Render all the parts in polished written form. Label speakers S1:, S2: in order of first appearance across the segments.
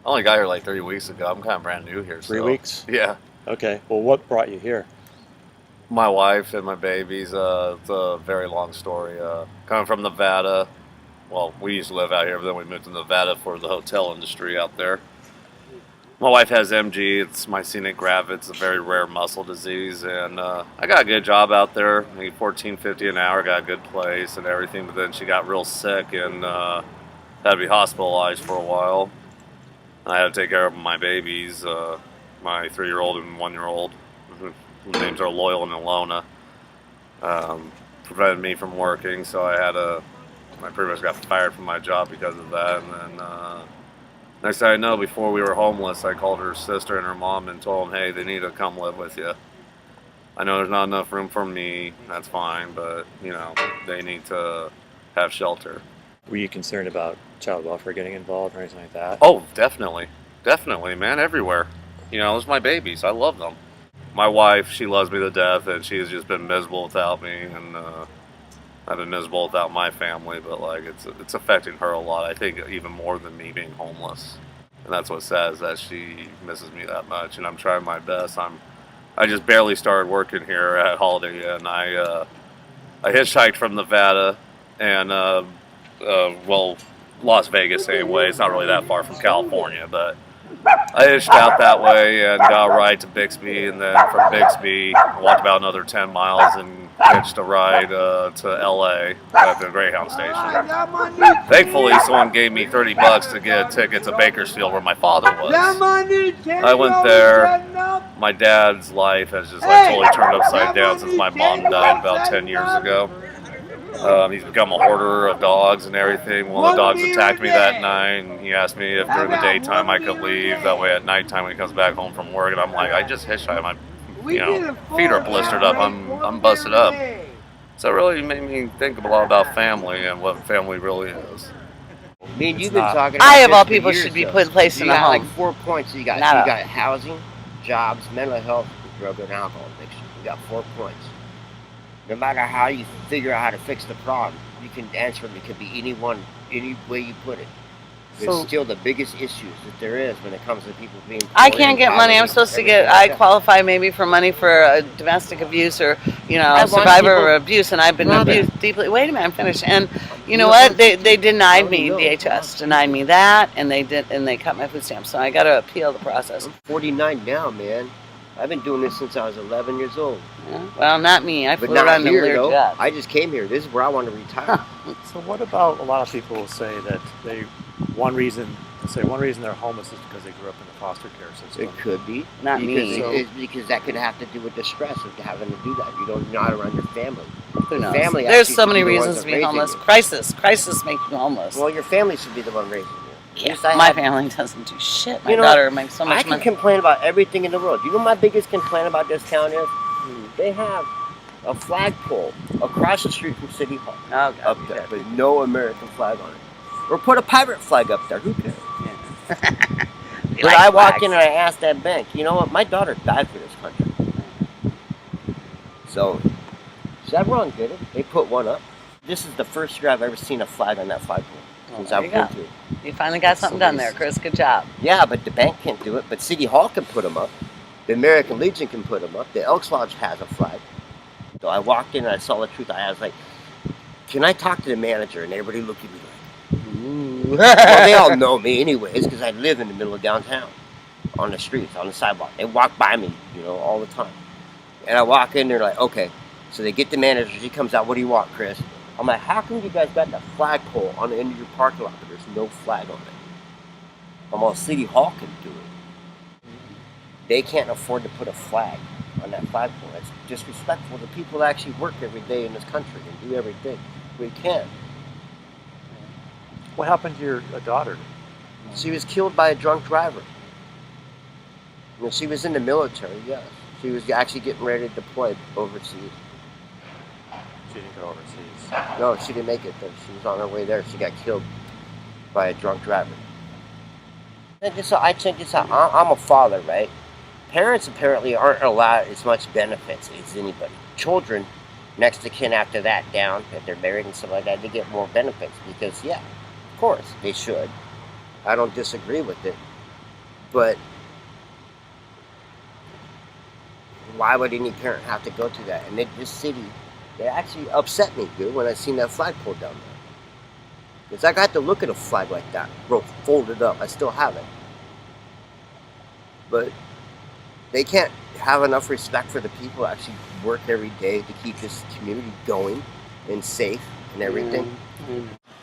S1: only got here like 3 weeks ago. I'm kind of brand new here.
S2: 3 weeks?
S1: Yeah.
S2: Okay. Well, what brought you here?
S1: My wife and my babies. It's a very long story. Coming from Nevada. Well, we used to live out here, but then we moved to Nevada for the hotel industry out there. My wife has MG. It's myasthenic gravis. It's a very rare muscle disease, and I got a good job out there. I mean, $14.50 an hour. Got a good place and everything. But then she got real sick and had to be hospitalized for a while. And I had to take care of my babies, my 3-year-old and 1-year-old, whose names are Loyal and Ilona. Prevented me from working, so I pretty much got fired from my job because of that. And then next thing I know, before we were homeless, I called her sister and her mom and told them, hey, they need to come live with you. I know there's not enough room for me, that's fine, but, you know, they need to have shelter.
S2: Were you concerned about child welfare getting involved or anything like that?
S1: Oh, definitely. Definitely, man, everywhere. You know, those are my babies. I love them. My wife, she loves me to death, and she's just been miserable without me, and I've been miserable without my family, but like it's affecting her a lot. I think even more than me being homeless, and that's what's sad is that she misses me that much. And I'm trying my best. I just barely started working here at Holiday Inn. I hitchhiked from Nevada and well, Las Vegas anyway. It's not really that far from California, but I hitched out that way and got a ride to Bixby, and then from Bixby walked about another 10 miles and hitched a ride to LA at the Greyhound station. Thankfully, someone gave me $30 to get a ticket to Bakersfield where my father was. I went there. My dad's life has just like totally turned upside down since my mom died about 10 years ago. He's become a hoarder of dogs and everything. One of the dogs attacked me that night, and he asked me if during the daytime I could leave. That way at nighttime when he comes back home from work, and I'm like, I just hitchhiked. My feet are blistered up. I'm busted up. So it really made me think a lot about family and what family really is.
S3: Me and you've been talking about
S4: I, of all
S3: this for
S4: people,
S3: years,
S4: should be
S3: though.
S4: put in place in
S3: You
S4: a
S3: got
S4: home.
S3: like 4 points. You got housing, jobs, mental health, drug and alcohol addiction. You got 4 points. No matter how you figure out how to fix the problem, you can answer them. It could be any way you put it. It's still the biggest issues that there is when it comes to people being.
S4: I can't get money. I'm supposed to get. I qualify maybe for money for domestic abuse or survivor of abuse, and I've been abused deeply. Wait a minute, I'm finished. And you know what? They denied me DHS, denied me that, and they cut my food stamps. So I got to appeal the process.
S3: I'm 49 now, man. I've been doing this since I was 11 years old.
S4: Yeah. Well, not me. I
S3: but
S4: flew
S3: not
S4: around
S3: here,
S4: the
S3: though.
S4: job.
S3: I just came here. This is where I want to retire.
S2: So what about a lot of people say that one reason they're homeless is because they grew up in the foster care system?
S3: It could be.
S4: Not me.
S3: Because that could have to do with the stress of having to do that. You're not around your family.
S4: Who knows?
S3: Family
S4: There's so
S3: should
S4: many
S3: be the
S4: reasons
S3: ones
S4: to
S3: that
S4: be
S3: raise
S4: homeless.
S3: you.
S4: Crisis makes you homeless.
S3: Well, your family should be the one raising you.
S4: Yeah, my family doesn't do shit. My
S3: You know,
S4: daughter makes so much
S3: I can
S4: money.
S3: complain about everything in the world. You know my biggest complaint about this town is? They have a flagpole across the street from City Hall.
S4: Oh, God,
S3: up there, with no American flag on it. Or put a pirate flag up there. Who cares?
S4: Yeah.
S3: But I walk in and I ask that bank, you know what? My daughter died for this country. So, Chevron did it. They put one up. This is the first year I've ever seen a flag on that flagpole. Since I've been through.
S4: You finally got something done there, Chris. Good job.
S3: Yeah, but the bank can't do it. But City Hall can put them up. The American Legion can put them up. The Elks Lodge has a flag. So I walked in and I saw the truth. I was like, can I talk to the manager? And everybody looked at me like, ooh. Well, they all know me anyways because I live in the middle of downtown. On the streets, on the sidewalk. They walk by me, all the time. And I walk in, they're like, okay. So they get the manager. She comes out, what do you want, Chris? I'm like, how come you guys got the flagpole on the end of your parking lot, but there's no flag on it? I'm all, City Hall can do it. They can't afford to put a flag on that flagpole. That's disrespectful to people that actually work every day in this country and do everything. We can.
S2: What happened to your daughter?
S3: She was killed by a drunk driver. She was in the military, yes. She was actually getting ready to deploy overseas.
S2: She didn't go overseas.
S3: No, she didn't make it there. She was on her way there. She got killed by a drunk driver. I check this out. I'm a father, right? Parents apparently aren't allowed as much benefits as anybody. Children, next to kin after that down, if they're married and stuff like that, they get more benefits because, yeah, of course, they should. I don't disagree with it. But why would any parent have to go through that? And this city, it actually upset me, dude, when I seen that flag pulled down there. Because I got to look at a flag like that, folded up. I still have it. But they can't have enough respect for the people who actually work every day to keep this community going and safe and everything.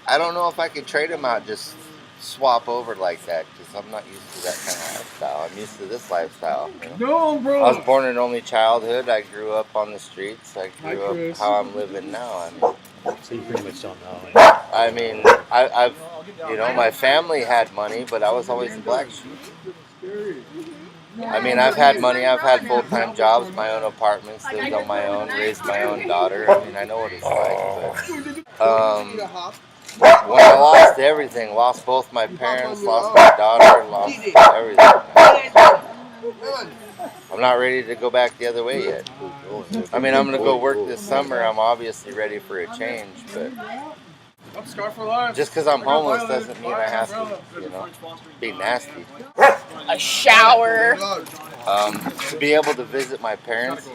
S5: I don't know if I could trade them out, just swap over like that, because I'm not used to that kind of lifestyle. I'm used to this lifestyle. You know?
S6: No, bro.
S5: I was born in only childhood. I grew up on the streets. I grew up how I'm living now.
S2: So you pretty much don't know.
S5: I mean, I've, you know, my family had money, but I was always the black sheep. I mean, I've had money. I've had full-time jobs, my own apartments, lived on my own, raised my own daughter. I mean, I know what it's like. But, when I lost everything, lost both my parents, lost my daughter, lost everything. I'm not ready to go back the other way yet. I mean, I'm going to go work this summer. I'm obviously ready for a change, but just because I'm homeless doesn't mean I have to, you know, be nasty.
S7: A shower.
S5: To be able to visit my parents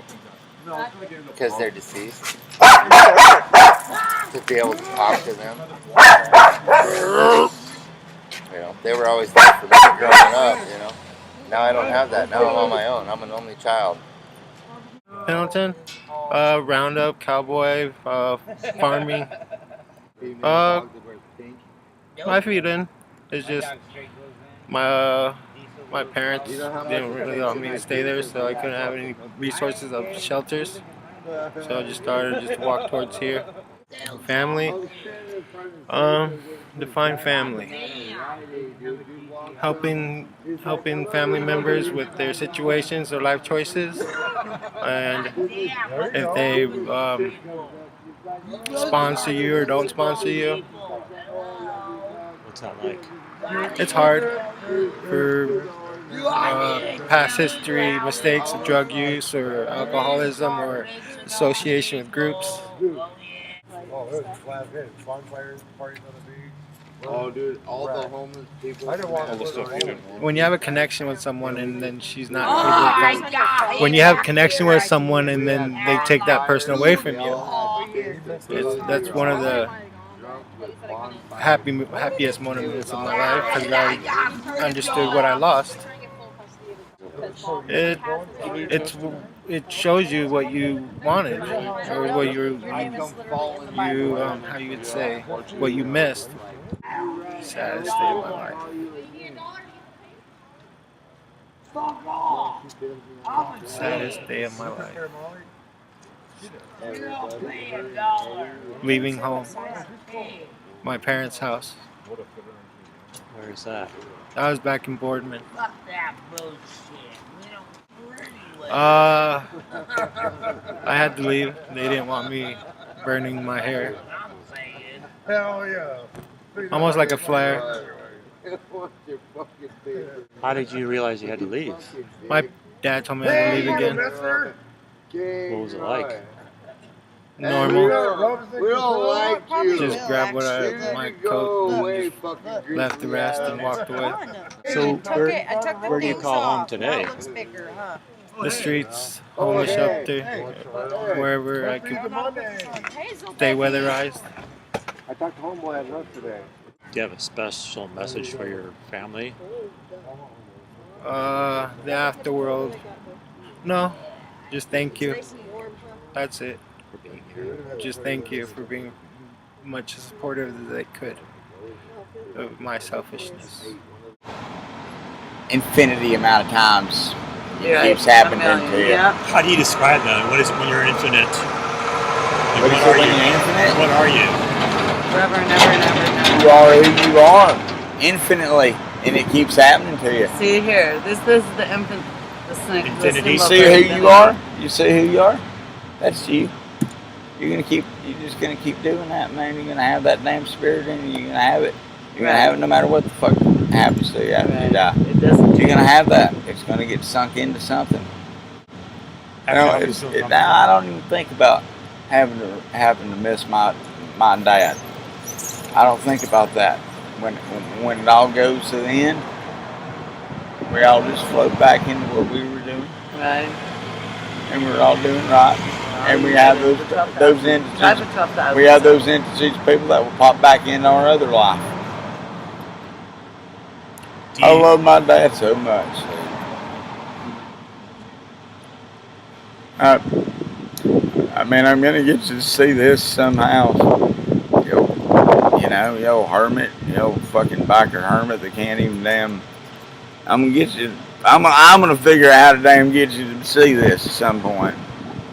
S5: because they're deceased. To be able to talk to them. You know, they were always there for me growing up, you know. Now I don't have that. Now I'm on my own. I'm an only child.
S6: Pendleton, roundup, cowboy, farming. My feeling is just my parents didn't really want me to stay there, so I couldn't have any resources of shelters. So I just started to walk towards here. Family, define family. Helping family members with their situations or life choices, and if they sponsor you or don't sponsor you.
S2: What's that like?
S6: It's hard for past history, mistakes of drug use or alcoholism or association with groups.
S5: Oh, dude, all the homeless people.
S6: When you have a connection with someone and then she's not able to, when you have a connection with someone and then they take that person away from you, that's one of the happiest moments of my life because I understood what I lost. It shows you what you wanted or what you how you would say what you missed. Saddest day of my life. Saddest day of my life. Leaving home. My parents' house.
S2: Where is that?
S6: I was back in Boardman. I had to leave. They didn't want me burning my hair.
S8: Hell yeah.
S6: Almost like a flare.
S2: How did you realize you had to leave?
S6: My dad told me I had to leave again.
S2: What was it like?
S6: Normal.
S5: We don't like you.
S6: Just grabbed my coat and just left the rest and walked away.
S2: So where do you call home today?
S6: The streets, homeless shelter, wherever I could stay weatherized.
S8: I talked to homeboy at work today.
S2: Do you have a special message for your family?
S6: The afterworld. No, just thank you. That's it. Just thank you for being much supportive as they could of my selfishness.
S9: Infinity amount of times
S4: Yeah,
S9: it keeps happening to you.
S4: Yeah.
S10: How do you describe that? What is it when you're infinite? Like,
S9: What is it when you're infinite?
S10: What are you?
S4: Forever and ever and ever and ever.
S9: You are who you are, infinitely, and it keeps happening to you.
S4: See here, this is the infant.
S10: Infinity.
S9: You see who you are? You see who you are? That's you. You're just gonna keep doing that, man. You're gonna have that damn spirit in you. You're gonna have it. You're gonna have it no matter what the fuck happens to you after you die.
S4: It doesn't.
S9: You're gonna have that. It's gonna get sunk into something. I don't even think about having to miss my dad. I don't think about that. When it all goes to the end, We all just float back into what we were doing.
S4: Right.
S9: And we're all doing right. And we have those entities. We have those entities, people that will pop back into our other life. I love my dad so much. I mean, I'm gonna get you to see this somehow. You know, the old hermit, the old fucking biker hermit that can't even damn. I'm gonna get you. I'm gonna figure out how to damn get you to see this at some point.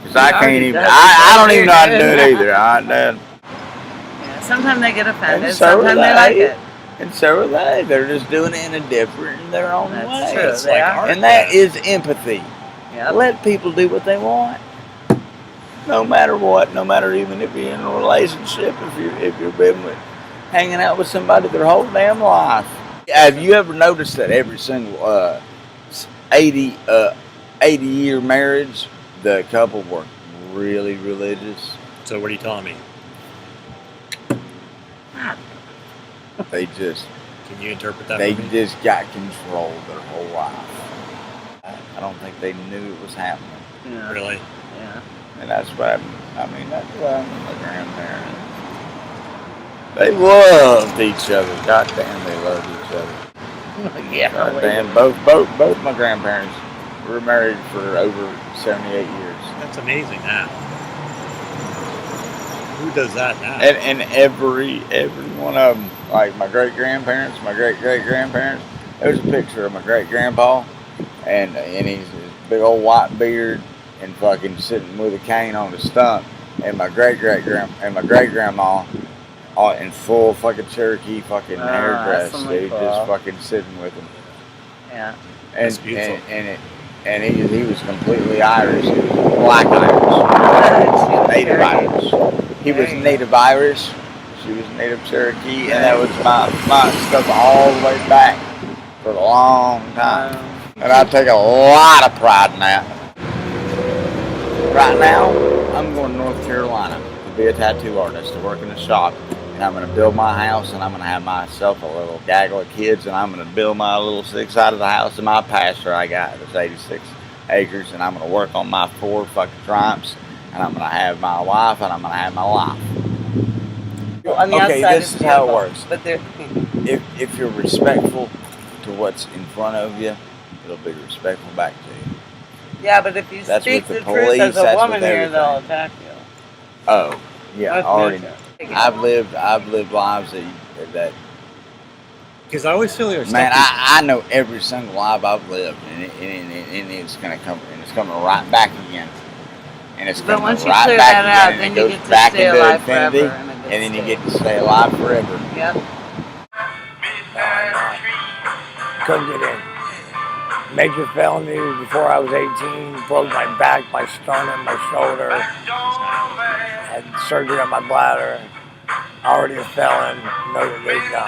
S9: Cause I can't even. I don't even know how to do it either.
S4: Yeah, sometimes they get offended.
S9: So
S4: Sometimes they like it.
S9: And so are they. They're just doing it in their own way.
S4: That's true. They are.
S9: And that is empathy.
S4: Yep.
S9: Let people do what they want. No matter what, no matter even if you're in a relationship, if you've been hanging out with somebody their whole damn life. Have you ever noticed that every single 80-year marriage, the couple were really religious?
S10: So what are you telling me?
S9: They just.
S10: Can you interpret that?
S9: They just got control their whole life. I don't think they knew it was happening.
S4: Yeah.
S10: Really?
S4: Yeah.
S9: And that's what that's what happened to my grandparents. They loved each other. God damn, they loved each other.
S4: Yeah.
S9: God damn, both my grandparents were married for over 78 years.
S10: That's amazing. Now, who does that now?
S9: And every one of them, like my great grandparents, my great grandparents. There's a picture of my great grandpa, and he's his big old white beard and fucking sitting with a cane on the stump, and my great grandma, all in full fucking Cherokee fucking hairdress, dude,
S4: cool.
S9: just fucking sitting with him.
S4: Yeah.
S10: That's beautiful.
S9: And he was completely Irish. He was black Irish, native Irish. He was native Irish. She was native Cherokee, and that was my stuff all the way back for a long time. And I take a lot of pride in that. Right now, I'm going to North Carolina to be a tattoo artist, to work in a shop. And I'm going to build my house, and I'm going to have myself a little gaggle of kids, and I'm going to build my little 6-side of the house in my pasture I got. It's 86 acres, and I'm going to work on my 4 fucking tribes, and I'm going to have my wife, and I'm going to have my life.
S4: On the
S9: Okay,
S4: outside
S9: this
S4: it's
S9: is how it
S4: beautiful,
S9: works.
S4: But they're
S9: If you're respectful to what's in front of you, it'll be respectful back to you.
S4: yeah, but if you
S9: That's
S4: speak
S9: with
S4: the
S9: the
S4: truth
S9: police,
S4: as a
S9: that's
S4: woman
S9: with
S4: here, they'll
S9: everything.
S4: attack you.
S9: Oh, yeah,
S4: That's
S9: already.
S4: nature.
S9: I've lived lives that
S10: Because I always feel like
S9: man, I know every single life I've lived, and it's gonna come, and it's coming right back again, and it's
S4: But
S9: coming
S4: once you
S9: right
S4: clear
S9: back
S4: that
S9: again,
S4: out,
S9: and
S4: then
S9: it
S4: you
S9: goes
S4: get to
S9: back
S4: stay
S9: into
S4: alive
S9: infinity,
S4: forever in a good
S9: and then you
S4: state.
S9: get to stay alive forever.
S4: Yep.
S11: Couldn't get in. Major felony before I was 18, broke my back, my sternum, my shoulder, had surgery on my bladder, already a felon, no relief now.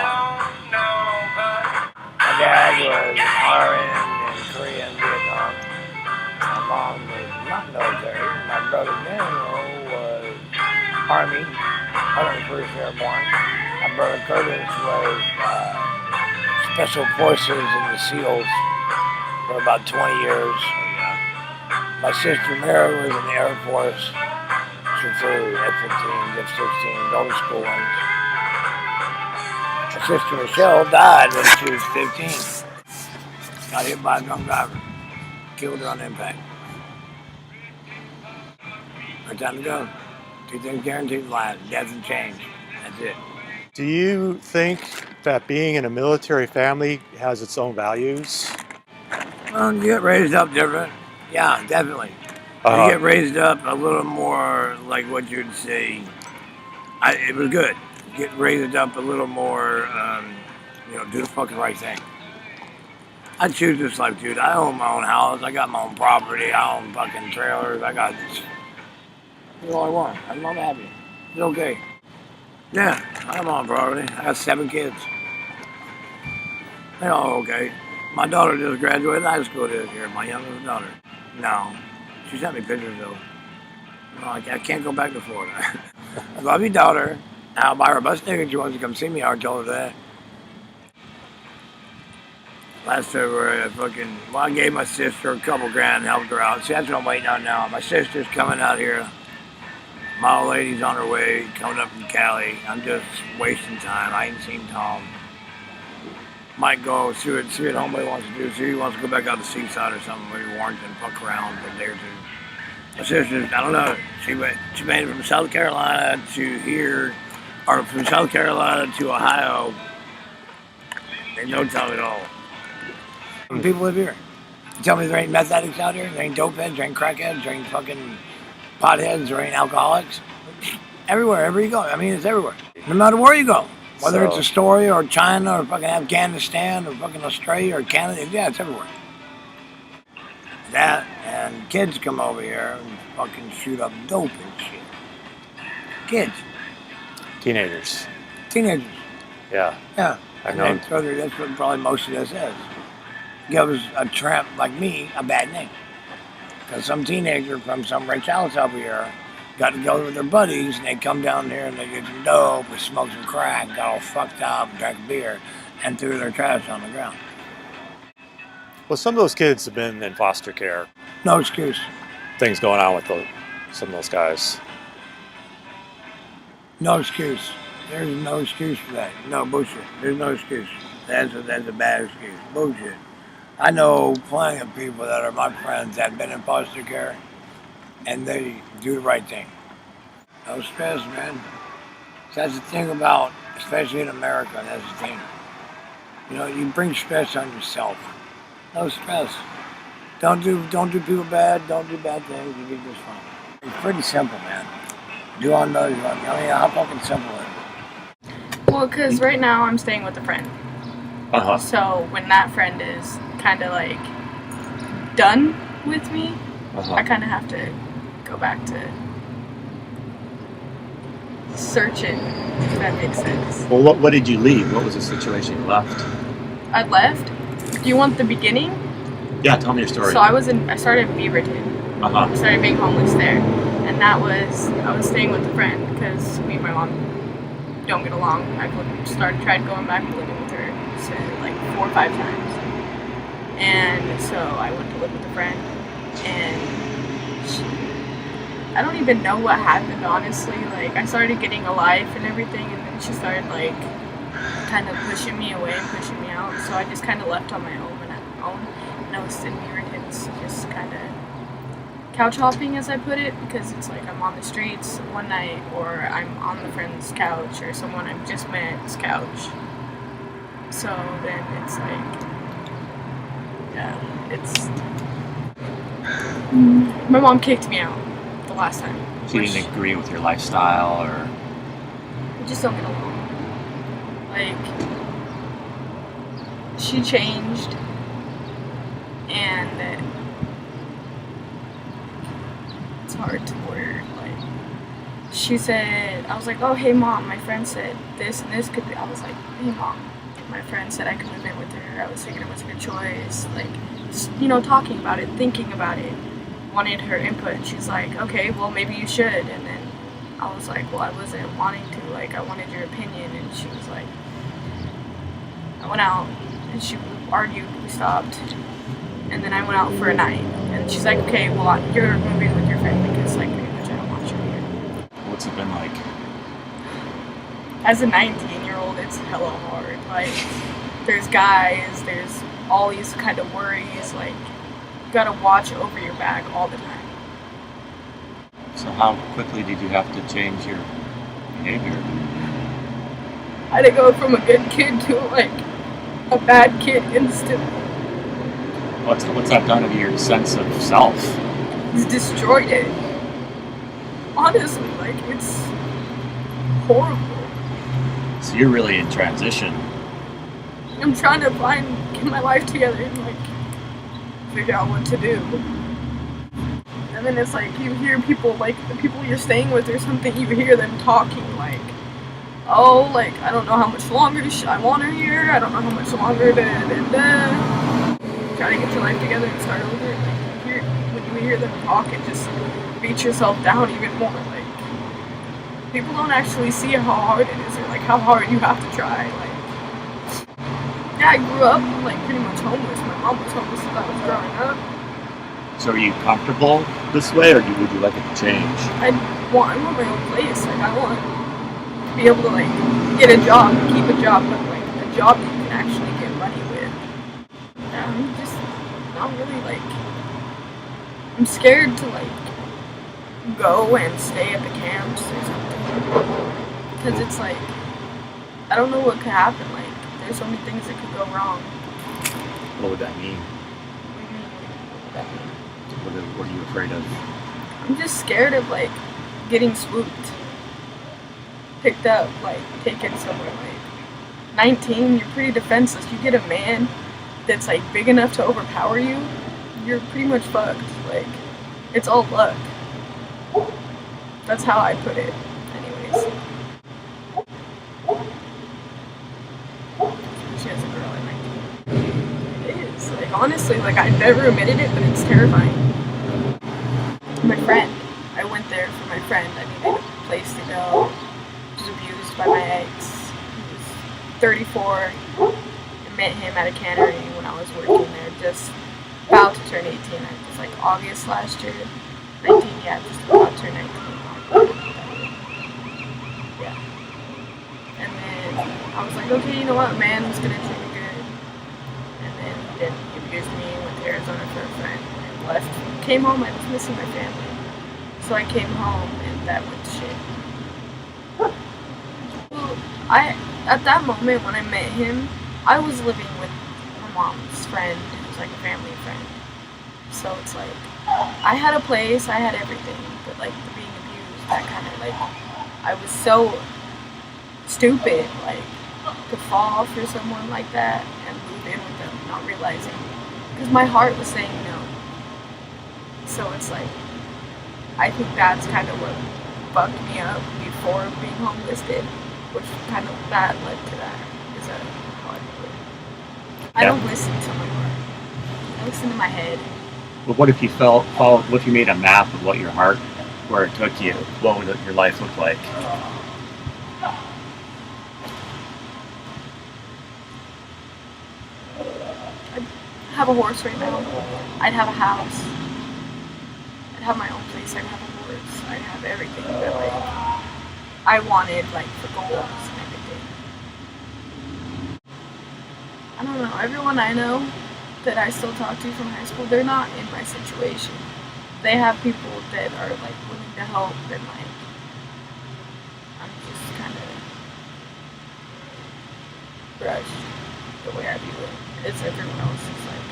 S11: My dad was RN in Korea and Vietnam. My mom was not military. My brother Daniel was Army, 101st Airborne. My brother Curtis was Special Forces in the SEALs for about 20 years. My sister Mary was in the Air Force. She flew F-15s, F-16s, all the school ones. My sister Michelle died when she was 15. Got hit by a drunk driver. Killed her on impact. Right time to go. 2 things guaranteed in life: death and change. That's it.
S2: Do you think that being in a military family has its own values?
S11: Well, you get raised up different. Yeah, definitely. You get raised up a little more like what you'd say. It was good. Get raised up a little more, do the fucking right thing. I choose this life, dude. I own my own house. I got my own property. I own fucking trailers. I got this. That's all I want. I'm happy. It's okay. Yeah, I have my own property. I got 7 kids. They're all okay. My daughter just graduated high school this year. My youngest daughter. No. She sent me pictures though. No, I can't go back to Florida. I love your daughter. I'll buy her a bus ticket if she wants to come see me. I already told her that. Last February, I gave my sister a couple grand and helped her out. See, that's what I'm waiting on now. My sister's coming out here. My old lady's on her way, coming up from Cali. I'm just wasting time. I ain't seen Tom. Might go see what homeboy wants to do. See if he wants to go back out to Seaside or something, maybe Warrington, fuck around for a day or two. My sister's, I don't know, she made it from South Carolina to here, or from South Carolina to Ohio. They no time at all. People live here. You tell me there ain't meth addicts out here? There ain't dope heads, there ain't crackheads, there ain't fucking potheads, there ain't alcoholics. Everywhere, wherever you go. I mean, it's everywhere. No matter where you go. Whether it's Astoria or China or fucking Afghanistan or fucking Australia or Canada, yeah, it's everywhere. That and kids come over here and fucking shoot up dope and shit. Kids.
S2: Teenagers.
S11: Yeah.
S2: I
S11: And
S2: know.
S11: that's what probably most of this is. Gives a tramp like me a bad name. Because some teenager from some rich house over here got together with their buddies and they come down here and they get some dope or smoke some crack, got all fucked up, drank beer, and threw their trash on the ground.
S2: Well, some of those kids have been in foster care.
S11: No excuse.
S2: Things going on with some of those guys.
S11: No excuse. There's no excuse for that. No bullshit. There's no excuse. That's a bad excuse. Bullshit. I know plenty of people that are my friends that have been in foster care and they do the right thing. No stress, man. That's the thing about, especially in America, that's the thing. You know, you bring stress on yourself. No stress. Don't do people bad, don't do bad things, you get just fine. It's pretty simple, man. Do unto others. I mean, how fucking simple is it?
S7: Well, because right now I'm staying with a friend. So when that friend is kind of like done with me, I kind of have to go back to searching, if that makes sense.
S10: Well, what did you leave? What was the situation you left?
S7: I left. Do you want the beginning?
S10: Yeah, tell me your story.
S7: So I started in Beaverton. I started being homeless there, and I was staying with a friend because me and my mom don't get along. I tried going back and living with her like 4 or 5 times, and so I went to live with a friend, and I don't even know what happened, honestly. Like, I started getting a life and everything, and then she started like kind of pushing me away and pushing me out, so I just kind of left on my own, and I was sitting here and just kind of couch hopping, as I put it, because it's like I'm on the streets one night, or I'm on the friend's couch, or someone I've just met's couch. So then it's like, yeah, it's... My mom kicked me out the last time.
S10: She didn't agree with your lifestyle, or...
S7: We just don't get along. Like, she changed, and it's hard to word. Like, she said, I was like, oh, hey mom, my friend said this and this could be. I was like, hey mom, my friend said I could move in with her. I was thinking it was her choice. Like, just, talking about it, thinking about it, wanted her input. And she's like, okay, well, maybe you should. And then I was like, well, I wasn't wanting to. Like, I wanted your opinion. And she was like, I went out and she argued. We stopped. And then I went out for a night. And she's like, okay, well, you're moving with your friend because, like, pretty much I don't want you here.
S10: What's it been like?
S7: As a 19-year-old, it's hella hard. Like, there's guys, there's all these kind of worries. Like, you gotta watch over your back all the time.
S10: So how quickly did you have to change your behavior?
S7: I had to go from a good kid to, like, a bad kid instantly.
S10: What's that done to your sense of self?
S7: It's destroyed it. Honestly, like, it's horrible.
S10: So you're really in transition.
S7: I'm trying to get my life together and, like, figure out what to do. And then it's like, you hear people, like, the people you're staying with or something, you hear them talking, like, oh, like, I don't know how much longer I want her here, I don't know how much longer, Try to get your life together and start over. Like, when you hear them talk, it just beats yourself down even more. Like, people don't actually see how hard it is, or like how hard you have to try. Like, Yeah, I grew up like pretty much homeless. My mom was homeless since I was growing up.
S10: So are you comfortable this way, or would you like it to change?
S7: I want my own place. Like I want to be able to like get a job, keep a job, but like a job that you can actually get money with. I'm just not really like. I'm scared to like go and stay at the camps or something because it's like I don't know what could happen. Like there's so many things that could go wrong.
S10: What would that mean? What are you afraid of?
S7: I'm just scared of like getting swooped, picked up, like taken somewhere. Like 19, you're pretty defenseless. You get a man that's like big enough to overpower you, you're pretty much fucked. Like it's all luck. That's how I put it. Anyways. She has a girl at 19. It is. Like honestly, like I've never admitted it, but it's terrifying. My friend. I went there for my friend. I needed a place to go. He was abused by my ex. He was 34. I met him at a cannery when I was working there, just about to turn 18. It was like August last year. 19, yeah, just about to turn 19. Yeah. And then I was like, okay, you know what, man, was gonna treat me good. And then he didn't. He abused me, went to Arizona for a friend, and left. Came home, I was missing my family. So I came home and that went to shit. Well, at that moment when I met him, I was living with my mom's friend, who was like a family friend. So it's like, I had a place, I had everything, but like the being abused, that kind of like, I was so stupid, like, to fall for someone like that and move in with them, not realizing, because my heart was saying no. So it's like, I think that's kind of what fucked me up before being homeless did, which kind of that led to that. Is that how I do it? I don't listen to my heart. I listen to my head.
S10: But what if you what if you made a map of what your heart, where it took you? What would your life look like?
S7: I'd have a horse right now. I'd have a house. I'd have my own place. I'd have a horse. I'd have everything that like I wanted, like for goals and everything. I don't know. Everyone I know that I still talk to from high school, they're not in my situation. They have people that are like willing to help and like I'm just kind of brushed the way I view it. It's everyone else is like,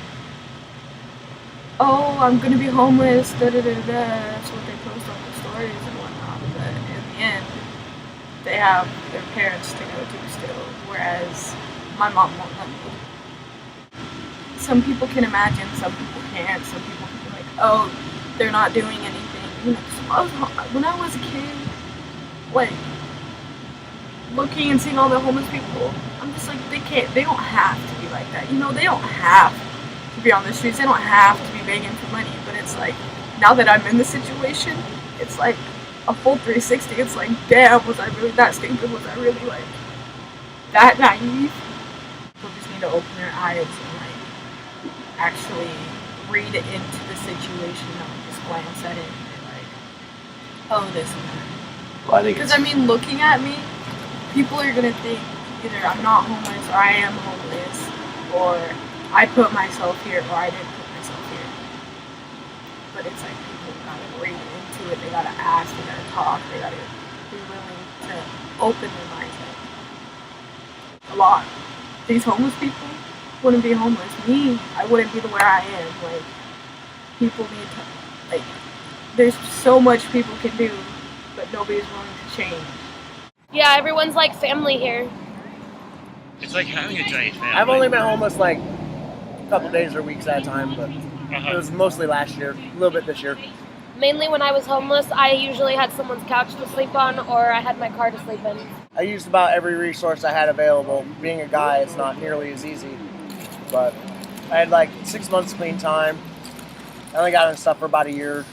S7: oh, I'm gonna be homeless, da da da da. That's what they post on their stories and whatnot. But in the end, they have their parents to go to still, whereas my mom won't let me. Some people can imagine, some people can't. Some people can be like, oh, they're not doing anything. You know, when I was a kid, like looking and seeing all the homeless people, I'm just like, they don't have to be like that. You know, they don't have to be on the streets. They don't have to be begging for money. But it's like, now that I'm in the situation, it's like a full 360. It's like, damn, was I really that stupid? Was I really like that naive? People just need to open their eyes and like actually read into the situation, not just glance at it and be like, oh, this and that.
S10: Well, I think
S7: because I mean, looking at me, people are gonna think either I'm not homeless or I am homeless, or I put myself here or I didn't put myself here. But it's like people gotta read into it, they gotta ask, they gotta talk, they gotta be willing to open their minds up. A lot. These homeless people wouldn't be homeless. Me, I wouldn't be the where I am. Like, people need to, like, there's so much people can do, but nobody's willing to change.
S12: Yeah, everyone's like family here.
S10: it's like having a giant family.
S13: I've only been homeless like a couple days or weeks at a time, but it was mostly last year, a little bit this year.
S12: Mainly when I was homeless, I usually had someone's couch to sleep on or I had my car to sleep in.
S13: I used about every resource I had available. Being a guy, it's not nearly as easy, but I had like 6 months clean time. I only got in stuff for about a year,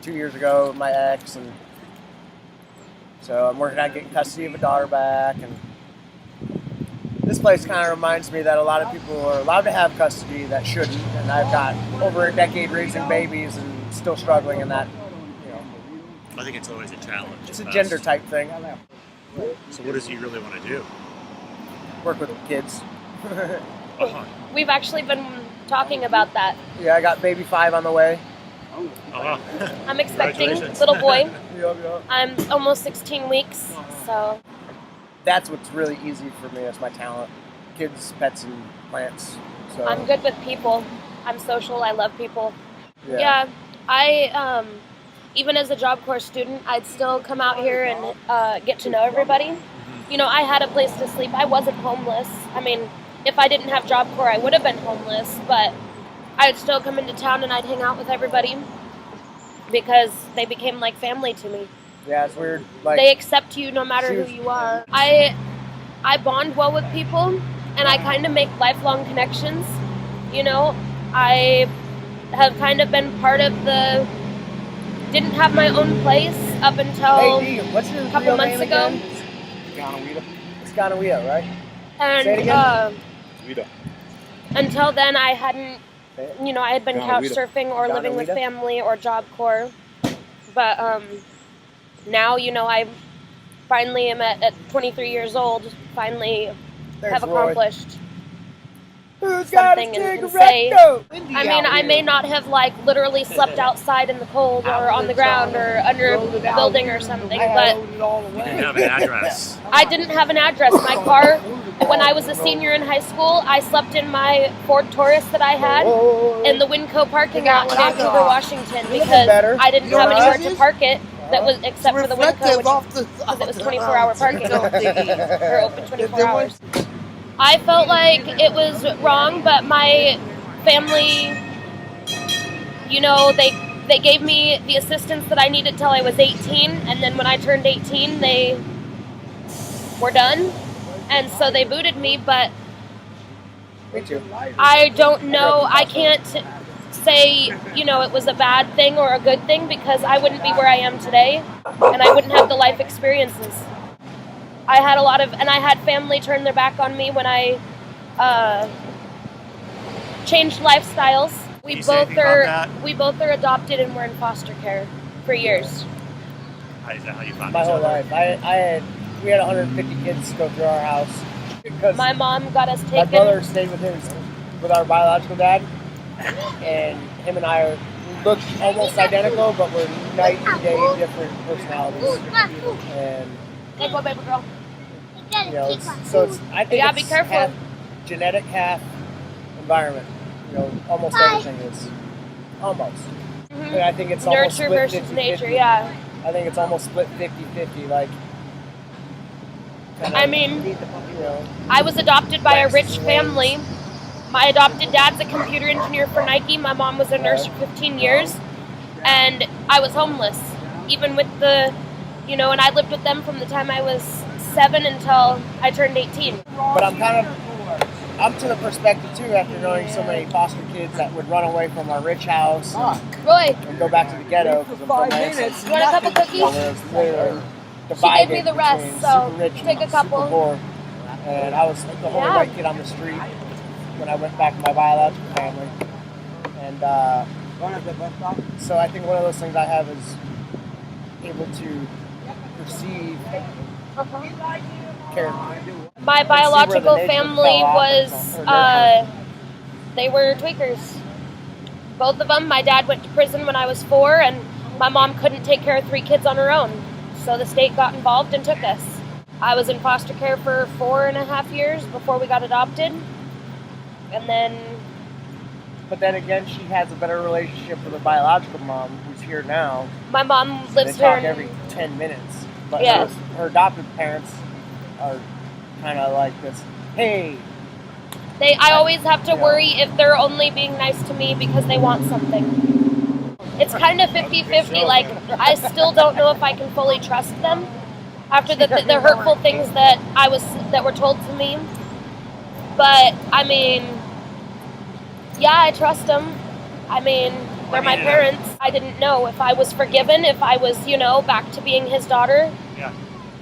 S13: 2 years ago with my ex, and so I'm working on getting custody of a daughter back, and This place kind of reminds me that a lot of people are allowed to have custody that shouldn't, and I've got over a decade raising babies and still struggling in that.
S14: I think it's always a challenge.
S13: It's a gender type thing.
S14: So what does he really want to do?
S13: Work with kids.
S12: We've actually been talking about that.
S13: Yeah, I got baby 5 on the way.
S12: I'm expecting little boy.
S13: Yep.
S12: I'm almost 16 weeks, so.
S13: That's what's really easy for me. That's my talent. Kids, pets, and plants. So
S12: I'm good with people. I'm social. I love people.
S13: Yeah.
S12: I even as a Job Corps student, I'd still come out here and get to know everybody. You know, I had a place to sleep. I wasn't homeless. I mean, if I didn't have Job Corps, I would have been homeless, but I'd still come into town and I'd hang out with everybody because they became like family to me.
S13: Yeah, it's weird. Like,
S12: they accept you no matter who you are. I bond well with people, and I kind of make lifelong connections. You know, I have kind of been part of the. Didn't have my own place up until a couple months ago.
S13: It's Ganawita, right?
S12: And
S13: Say it again.
S12: until then, I hadn't. You know, I had been couch surfing or living with family or Job Corps, but now, you know, I finally am at 23 years old, finally have accomplished something and can say, I mean, I may not have like literally slept outside in the cold or on the ground or under a building or something, but
S14: You didn't have an address.
S12: I didn't have an address. My car, when I was a senior in high school, I slept in my Ford Taurus that I had in the Winco parking lot in Vancouver, Washington, because I didn't have anywhere to park it that was except for the Winco, because it was 24-hour parking or open 24 hours. I felt like it was wrong, but my family, you know, they gave me the assistance that I needed till I was 18, and then when I turned 18, they were done, and so they booted me, but I don't know, I can't say, you know, it was a bad thing or a good thing, because I wouldn't be where I am today, and I wouldn't have the life experiences. I had and I had family turn their back on me when I changed lifestyles. We both are adopted and we're in foster care for years.
S14: Is that how you found
S13: My
S14: each
S13: whole
S14: other?
S13: life. We had 150 kids go through our house. Because
S12: my mom got us taken.
S13: My brother stayed with our biological dad, and him and I look almost identical, but we're night and day different personalities. And
S12: Good boy, baby girl.
S13: you know, I think
S12: be
S13: it's
S12: careful.
S13: half genetic, half environment. You know, almost everything is almost. And I think it's almost
S12: Nurture
S13: split
S12: versus
S13: 50-50.
S12: nature, yeah.
S13: I think it's almost split 50-50. Like,
S12: I mean,
S13: you know,
S12: I was adopted by a rich family. My adopted dad's a computer engineer for Nike. My mom was a nurse for 15 years. And I was homeless, even with the, you know, and I lived with them from the time I was 7 until I turned 18.
S13: But I'm to the perspective too, after knowing so many foster kids that would run away from our rich house
S12: Roy,
S13: and go back to the ghetto because of the
S12: you want a couple cookies?
S13: She
S12: gave me the rest,
S13: between
S12: so
S13: super rich
S12: take
S13: and
S12: a couple.
S13: super poor. And I was the only white kid on the street when I went back to my biological family. And so I think one of those things I have is able to perceive character.
S12: My biological family was, they were tweakers. Both of them. My dad went to prison when I was 4, and my mom couldn't take care of 3 kids on her own. So the state got involved and took us. I was in foster care for 4.5 years before we got adopted. And then...
S13: But then again, she has a better relationship with her biological mom, who's here now.
S12: My mom lives
S13: they
S12: here.
S13: Talk every 10 minutes. But
S12: yeah.
S13: her adopted parents are kind of like this, hey.
S12: I always have to worry if they're only being nice to me because they want something. It's kind of 50-50. Like, I still don't know if I can fully trust them after the hurtful things that were told to me. But, I mean, yeah, I trust them. I mean, they're my parents. I didn't know if I was forgiven, if I was, you know, back to being his daughter.
S14: Yeah,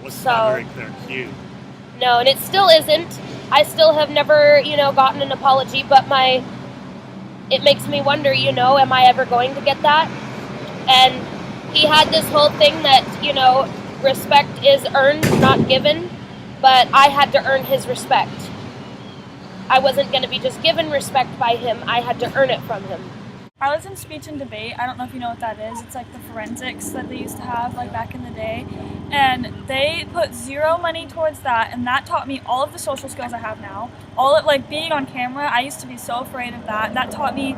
S14: was not very clear to you.
S12: No, and it still isn't. I still have never, gotten an apology, but it makes me wonder, am I ever going to get that? And he had this whole thing that, respect is earned, not given, but I had to earn his respect. I wasn't going to be just given respect by him, I had to earn it from him.
S7: I was in speech and debate. I don't know if you know what that is. It's like the forensics that they used to have like back in the day. And they put zero money towards that, and that taught me all of the social skills I have now. All of like being on camera, I used to be so afraid of that. That taught me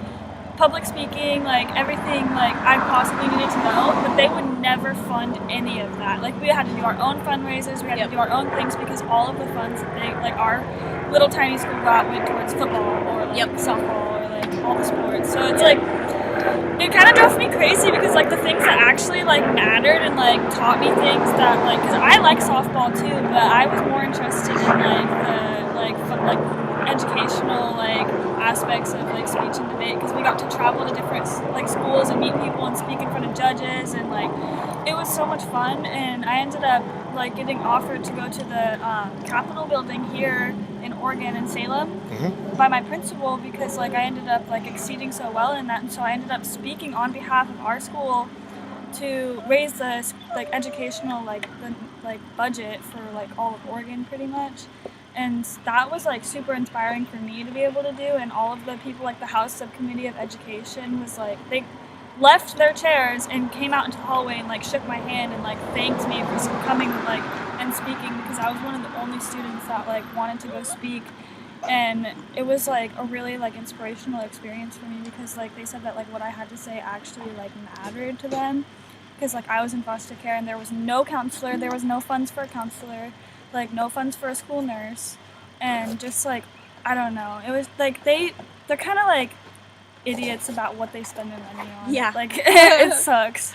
S7: public speaking, like everything like I possibly needed to know, but they would never fund any of that. Like we had to do our own fundraisers, we had to do our own things because all of the funds that they, like our little tiny school got went towards football or like softball or like all the sports. So it's like, it kind of drove me crazy because like the things that actually like mattered and like taught me things that like, because I like softball too, but I was more interested in like the educational like aspects of like speech and debate because we got to travel to different like schools and meet people and speak in front of judges, and like it was so much fun. And I ended up like getting offered to go to the Capitol building here in Oregon in Salem by my principal because like I ended up like exceeding so well in that, and so I ended up speaking on behalf of our school to raise the like educational like the like budget for like all of Oregon pretty much. And that was like super inspiring for me to be able to do, and all of the people like the House Subcommittee of Education was like, they left their chairs and came out into the hallway and like shook my hand and like thanked me for coming like and speaking because I was one of the only students that like wanted to go speak. And it was like a really like inspirational experience for me because like they said that like what I had to say actually like mattered to them because like I was in foster care and there was no counselor, there was no funds for a counselor, like no funds for a school nurse, and just like I don't know, it was like they're kind of like idiots about what they spend their money on.
S15: Yeah.
S7: Like it sucks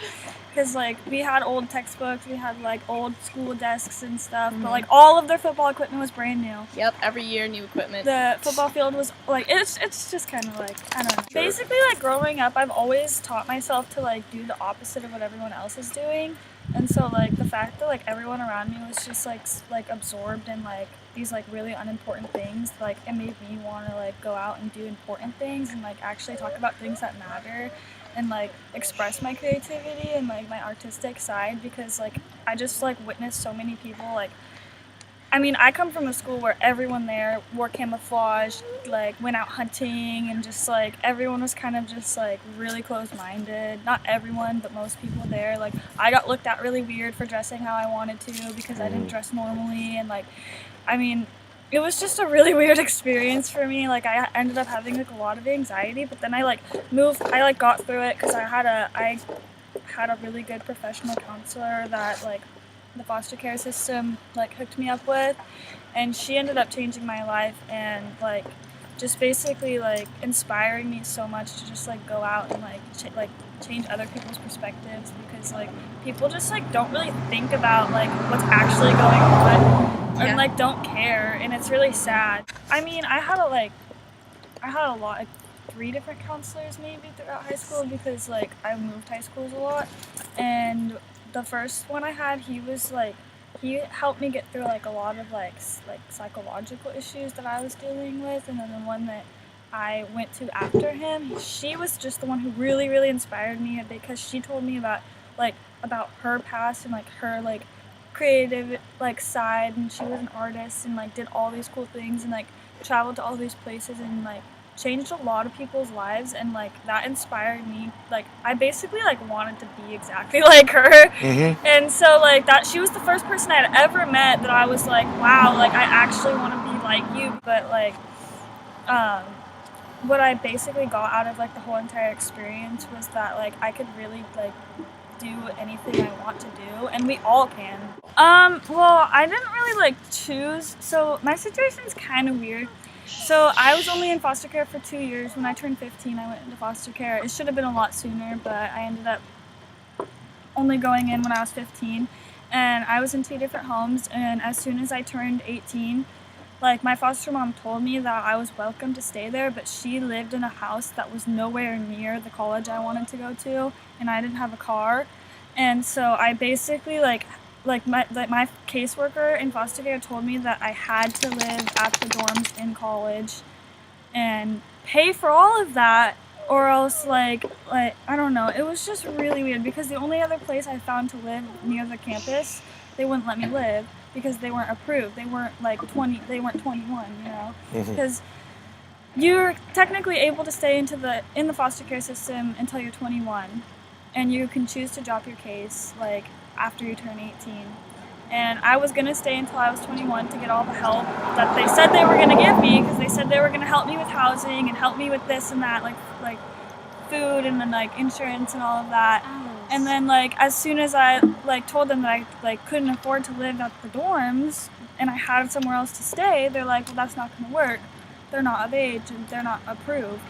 S7: because like we had old textbooks, we had like old school desks and stuff, but like all of their football equipment was brand new.
S15: Yep, every year new equipment.
S7: The football field was like it's just kind of like I don't know.
S3: Sure.
S7: Basically like growing up I've always taught myself to like do the opposite of what everyone else is doing. And so like the fact that like everyone around me was just like absorbed in like these like really unimportant things, like it made me want to like go out and do important things and like actually talk about things that matter and like express my creativity and like my artistic side because like I just like witnessed so many people like, I mean, I come from a school where everyone there wore camouflage, like went out hunting, and just like everyone was kind of just like really closed-minded. Not everyone, but most people there. Like I got looked at really weird for dressing how I wanted to because I didn't dress normally, and like, I mean, it was just a really weird experience for me. Like I ended up having like a lot of anxiety, but then I got through it because I had a really good professional counselor that like the foster care system like hooked me up with, and she ended up changing my life and like just basically like inspiring me so much to just like go out and like change other people's perspectives because like people just like don't really think about like what's actually going on and like don't care, and it's really sad. I mean, I had a lot, like 3 different counselors maybe throughout high school because like I moved high schools a lot, and the first one I had, he helped me get through like a lot of like psychological issues that I was dealing with, and then the one that I went to after him, she was just the one who really, really inspired me because she told me about her past and like her like creative like side, and she was an artist and like did all these cool things and like traveled to all these places and like changed a lot of people's lives, and like that inspired me. Like I basically like wanted to be exactly like her, and so like that she was the first person I had ever met that I was like, wow, like I actually want to be like you. But like what I basically got out of like the whole entire experience was that like I could really like do anything I want to do, and we all can. Well, I didn't really like choose, so my situation's kind of weird. So I was only in foster care for 2 years. When I turned 15, I went into foster care. It should have been a lot sooner, but I ended up only going in when I was 15. And I was in 2 different homes, and as soon as I turned 18, like my foster mom told me that I was welcome to stay there, but she lived in a house that was nowhere near the college I wanted to go to, and I didn't have a car. And so I basically like my caseworker in foster care told me that I had to live at the dorms in college and pay for all of that, or else like I don't know. It was just really weird because the only other place I found to live near the campus, they wouldn't let me live because they weren't approved. They weren't like 20. They weren't 21. You know, because you're technically able to stay in the foster care system until you're 21, and you can choose to drop your case like after you turn 18. And I was gonna stay until I was 21 to get all the help that they said they were gonna give me, because they said they were gonna help me with housing and help me with this and that, like food and then like insurance and all of that. And then like as soon as I like told them that I like couldn't afford to live at the dorms and I had somewhere else to stay, they're like, well, that's not gonna work. They're not of age and they're not approved.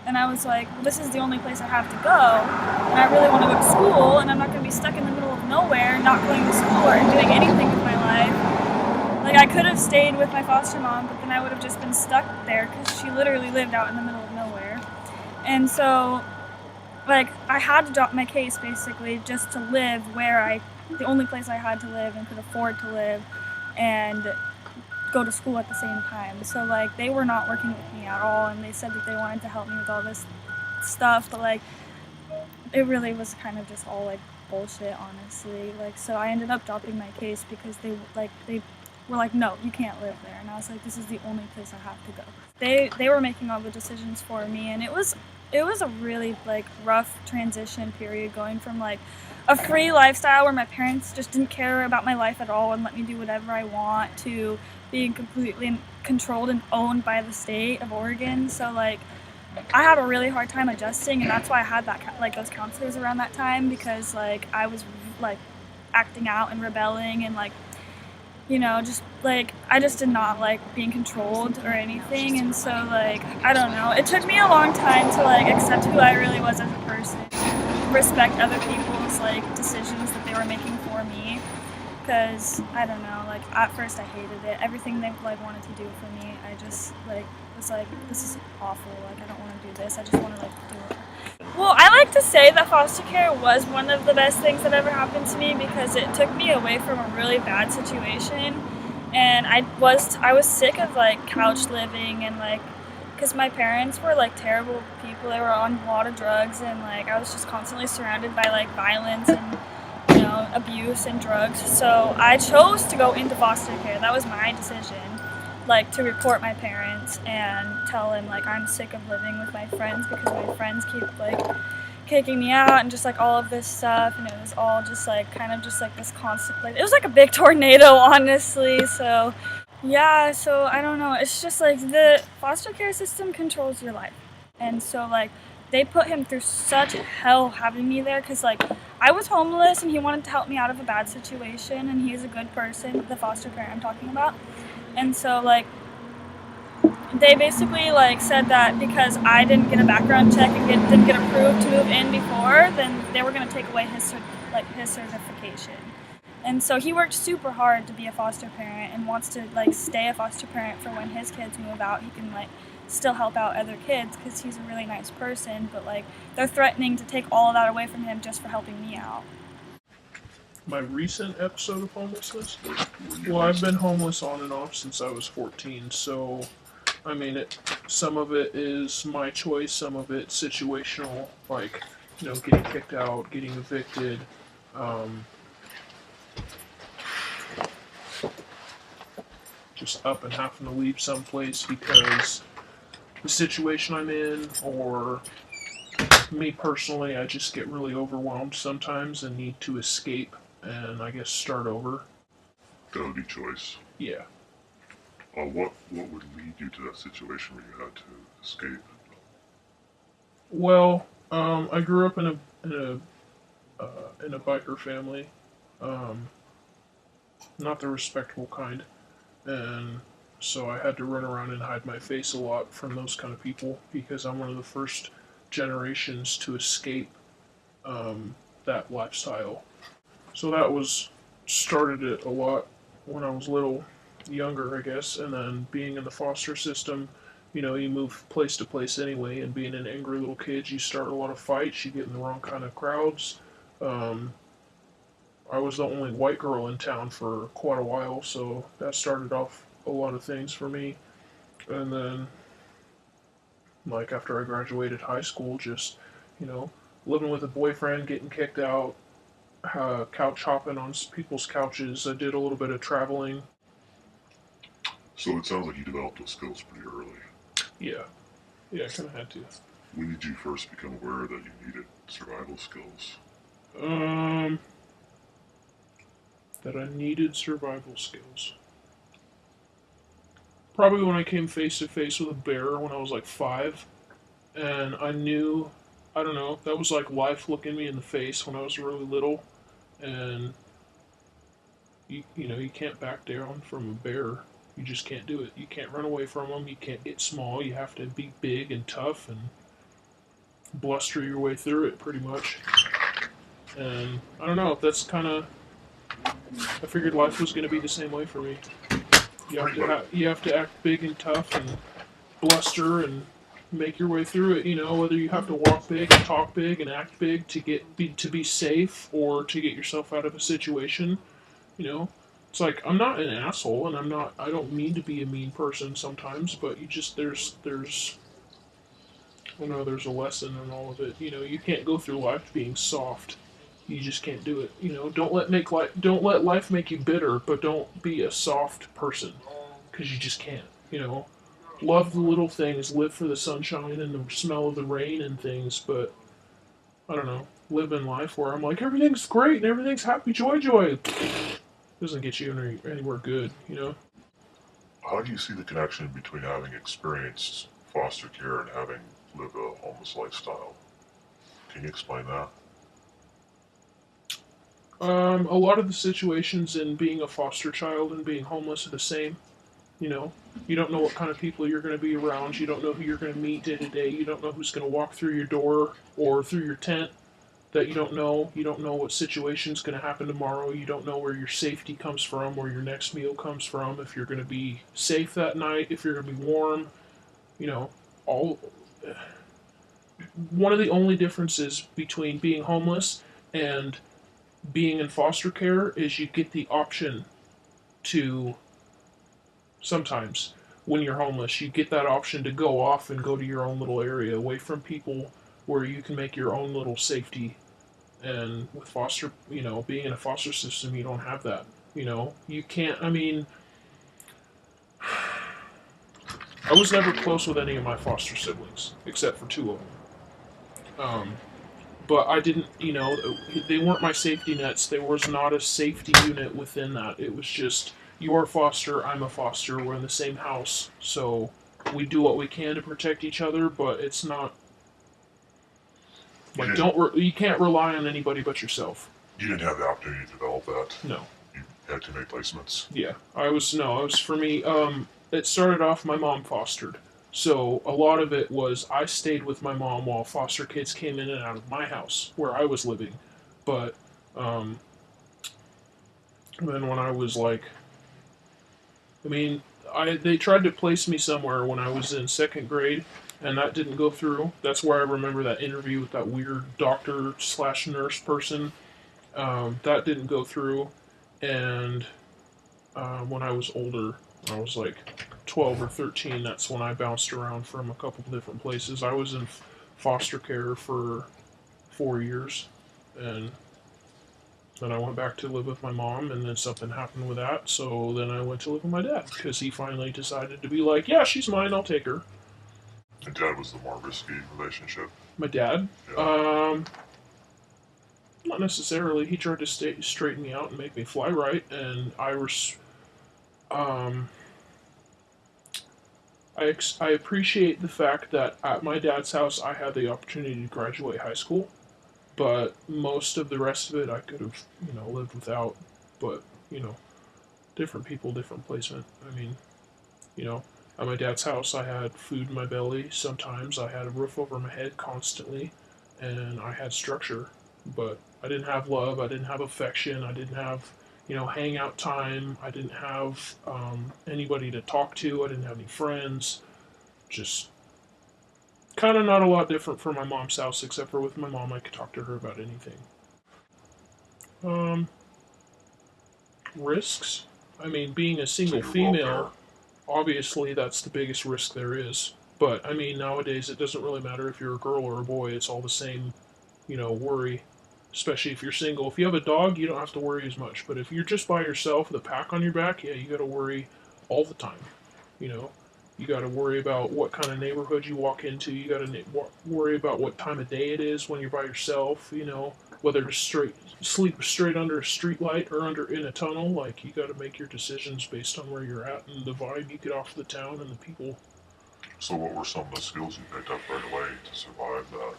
S7: And I was like, well, this is the only place I have to go, and I really want to go to school, and I'm not going to be stuck in the middle of nowhere, not going to school or doing anything with my life. Like, I could have stayed with my foster mom, but then I would have just been stuck there because she literally lived out in the middle of nowhere. And so, like, I had to drop my case, basically, just to live the only place I had to live and could afford to live, and go to school at the same time. So like they were not working with me at all, and they said that they wanted to help me with all this stuff, but like it really was kind of just all like bullshit, honestly. Like, so I ended up dropping my case because they were like, no, you can't live there, and I was like, this is the only place I have to go. They were making all the decisions for me, and it was a really like rough transition period, going from like a free lifestyle where my parents just didn't care about my life at all and let me do whatever I want, to being completely controlled and owned by the state of Oregon. So like I had a really hard time adjusting, and that's why I had that like those counselors around that time, because like I was like acting out and rebelling and like, you know, just like I just did not like being controlled or anything. And so like I don't know, it took me a long time to like accept who I really was as a person, respect other people's like decisions that they were making for me, because I don't know, like at first I hated it. Everything they like wanted to do for me, I just like was like, this is awful, like I don't want to do this, I just want to like do it. Well, I like to say that foster care was one of the best things that ever happened to me, because it took me away from a really bad situation, and I was sick of like couch living, and like because my parents were like terrible people. They were on a lot of drugs, and like I was just constantly surrounded by like violence and, you know, abuse and drugs. So I chose to go into foster care. That was my decision, like to report my parents and tell them like I'm sick of living with my friends, because my friends keep like kicking me out and just like all of this stuff, and it was all just like kind of just like this constant, like it was like a big tornado, honestly. So yeah, so I don't know, it's just like the foster care system controls your life, and so like they put him through such hell having me there, because like I was homeless and he wanted to help me out of a bad situation, and he's a good person, the foster parent I'm talking about. And so like they basically like said that because I didn't get a background check and didn't get approved to move in before, then they were going to take away his certification. And so he worked super hard to be a foster parent and wants to like stay a foster parent for when his kids move out. He can like still help out other kids because he's a really nice person, but like they're threatening to take all of that away from him just for helping me out.
S15: My recent episode of homelessness? Well, I've been homeless on and off since I was 14, so I mean, some of it is my choice, some of it situational, like, you know, getting kicked out, getting evicted, just up and having to leave someplace because the situation I'm in, or me personally, I just get really overwhelmed sometimes and need to escape and I guess start over.
S16: That would be choice.
S15: Yeah.
S16: What would lead you to that situation where you had to escape?
S15: Well, I grew up in a biker family, not the respectable kind, and so I had to run around and hide my face a lot from those kind of people because I'm one of the first generations to escape that lifestyle. So that started it a lot when I was younger, I guess, and then being in the foster system, you know, you move place to place anyway, and being an angry little kid, you start a lot of fights, you get in the wrong kind of crowds, I was the only white girl in town for quite a while, so that started off a lot of things for me. And then, like, after I graduated high school, just, you know, living with a boyfriend, getting kicked out, couch hopping on people's couches. I did a little bit of traveling.
S16: So it sounds like you developed those skills pretty early.
S15: Yeah. Yeah, I kind of had to.
S16: When did you first become aware that you needed survival skills?
S15: That I needed survival skills. Probably when I came face to face with a bear when I was like 5. And I knew, I don't know, that was like life looking me in the face when I was really little. And, you can't back down from a bear. You just can't do it. You can't run away from them. You can't get small. You have to be big and tough and bluster your way through it pretty much. And I don't know, that's kind of, I figured life was going to be the same way for me. You have to act big and tough and bluster and make your way through it. Whether you have to walk big and talk big and act big to be safe or to get yourself out of a situation. It's like I'm not an asshole, and I don't mean to be a mean person sometimes, but you just there's I know there's a lesson in all of it. You can't go through life being soft. You just can't do it. Don't let life make you bitter, but don't be a soft person, because you just can't. Love the little things, live for the sunshine and the smell of the rain and things, but I don't know, live in life where I'm like everything's great and everything's happy, joy, joy. Doesn't get you anywhere good.
S16: How do you see the connection between having experienced foster care and having lived a homeless lifestyle? Can you explain that?
S15: A lot of the situations in being a foster child and being homeless are the same. You don't know what kind of people you're going to be around. You don't know who you're going to meet day to day. You don't know who's going to walk through your door or through your tent that you don't know. You don't know what situation's going to happen tomorrow. You don't know where your safety comes from, where your next meal comes from, if you're going to be safe that night, if you're going to be warm. All one of the only differences between being homeless and being in foster care is you get the option to sometimes when you're homeless you get that option to go off and go to your own little area away from people where you can make your own little safety. And with foster, being in a foster system, you don't have that. You can't. I was never close with any of my foster siblings except for 2 of them. But I didn't, they weren't my safety nets. There was not a safety unit within that. It was just, you are foster, I'm a foster, we're in the same house, so we do what we can to protect each other, but it's not, like, you can't rely on anybody but yourself.
S16: You didn't have the opportunity to develop that?
S15: No.
S16: You had to make placements?
S15: Yeah. For me, it started off my mom fostered. So a lot of it was I stayed with my mom while foster kids came in and out of my house where I was living. But then when I was like, they tried to place me somewhere when I was in 2nd grade, and that didn't go through. That's where I remember that interview with that weird doctor/nurse person. That didn't go through, and when I was older, I was like 12 or 13, that's when I bounced around from a couple different places. I was in foster care for 4 years, and then I went back to live with my mom, and then something happened with that, so then I went to live with my dad, because he finally decided to be like, yeah, she's mine, I'll take her.
S16: And Dad was the more risky relationship?
S15: My dad?
S16: Yeah.
S15: Not necessarily. He tried to straighten me out and make me fly right, and I appreciate the fact that at my dad's house I had the opportunity to graduate high school, but most of the rest of it I could have, lived without. But, different people, different placement. At my dad's house I had food in my belly sometimes, I had a roof over my head constantly, and I had structure. But I didn't have love, I didn't have affection, I didn't have hangout time. I didn't have anybody to talk to. I didn't have any friends. Just kind of not a lot different from my mom's house, except for with my mom, I could talk to her about anything. Risks? I mean, being a single female, obviously that's the biggest risk there is. But I mean, nowadays it doesn't really matter if you're a girl or a boy. It's all the same, worry. Especially if you're single. If you have a dog, you don't have to worry as much. But if you're just by yourself with a pack on your back, yeah, you got to worry all the time. You know, you got to worry about what kind of neighborhood you walk into. You got to worry about what time of day it is when you're by yourself. Whether to sleep straight under a street light or under in a tunnel. Like you got to make your decisions based on where you're at and the vibe you get off the town and the people.
S16: So what were some of the skills you picked up right away to survive that?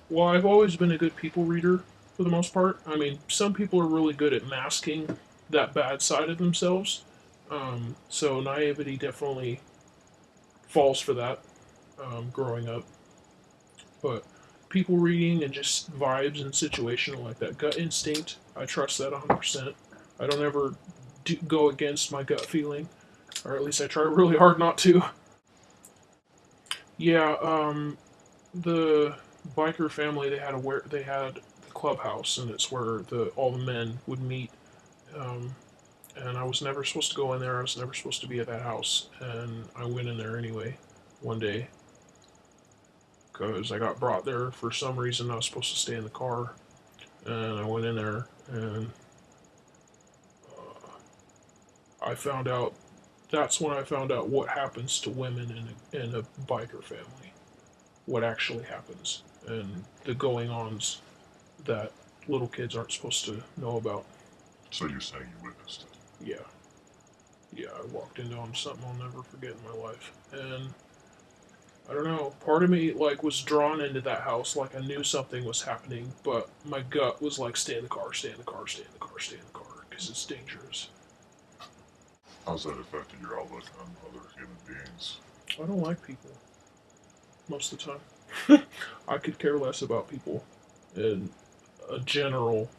S15: Well, I've always been a good people reader for the most part. I mean, some people are really good at masking that bad side of themselves. So naivety definitely falls for that growing up. But people reading and just vibes and situational like that gut instinct, I trust that 100%. I don't ever go against my gut feeling, or at least I try really hard not to. Yeah, the biker family they had the clubhouse, and it's where all the men would meet. Um, and I was never supposed to go in there. I was never supposed to be at that house, and I went in there anyway one day because I got brought there for some reason. I was supposed to stay in the car, and I went in there, and I found out. That's when I found out what happens to women in a biker family. What actually happens, and the going-ons that little kids aren't supposed to know about.
S16: So you're saying you witnessed it?
S15: Yeah. Yeah, I walked into something I'll never forget in my life. And I don't know, part of me was drawn into that house, like I knew something was happening, but my gut was like, stay in the car, stay in the car, stay in the car, stay in the car, because it's dangerous.
S16: How's that affected your outlook on other human beings?
S15: I don't like people. Most of the time. I could care less about people. In a general,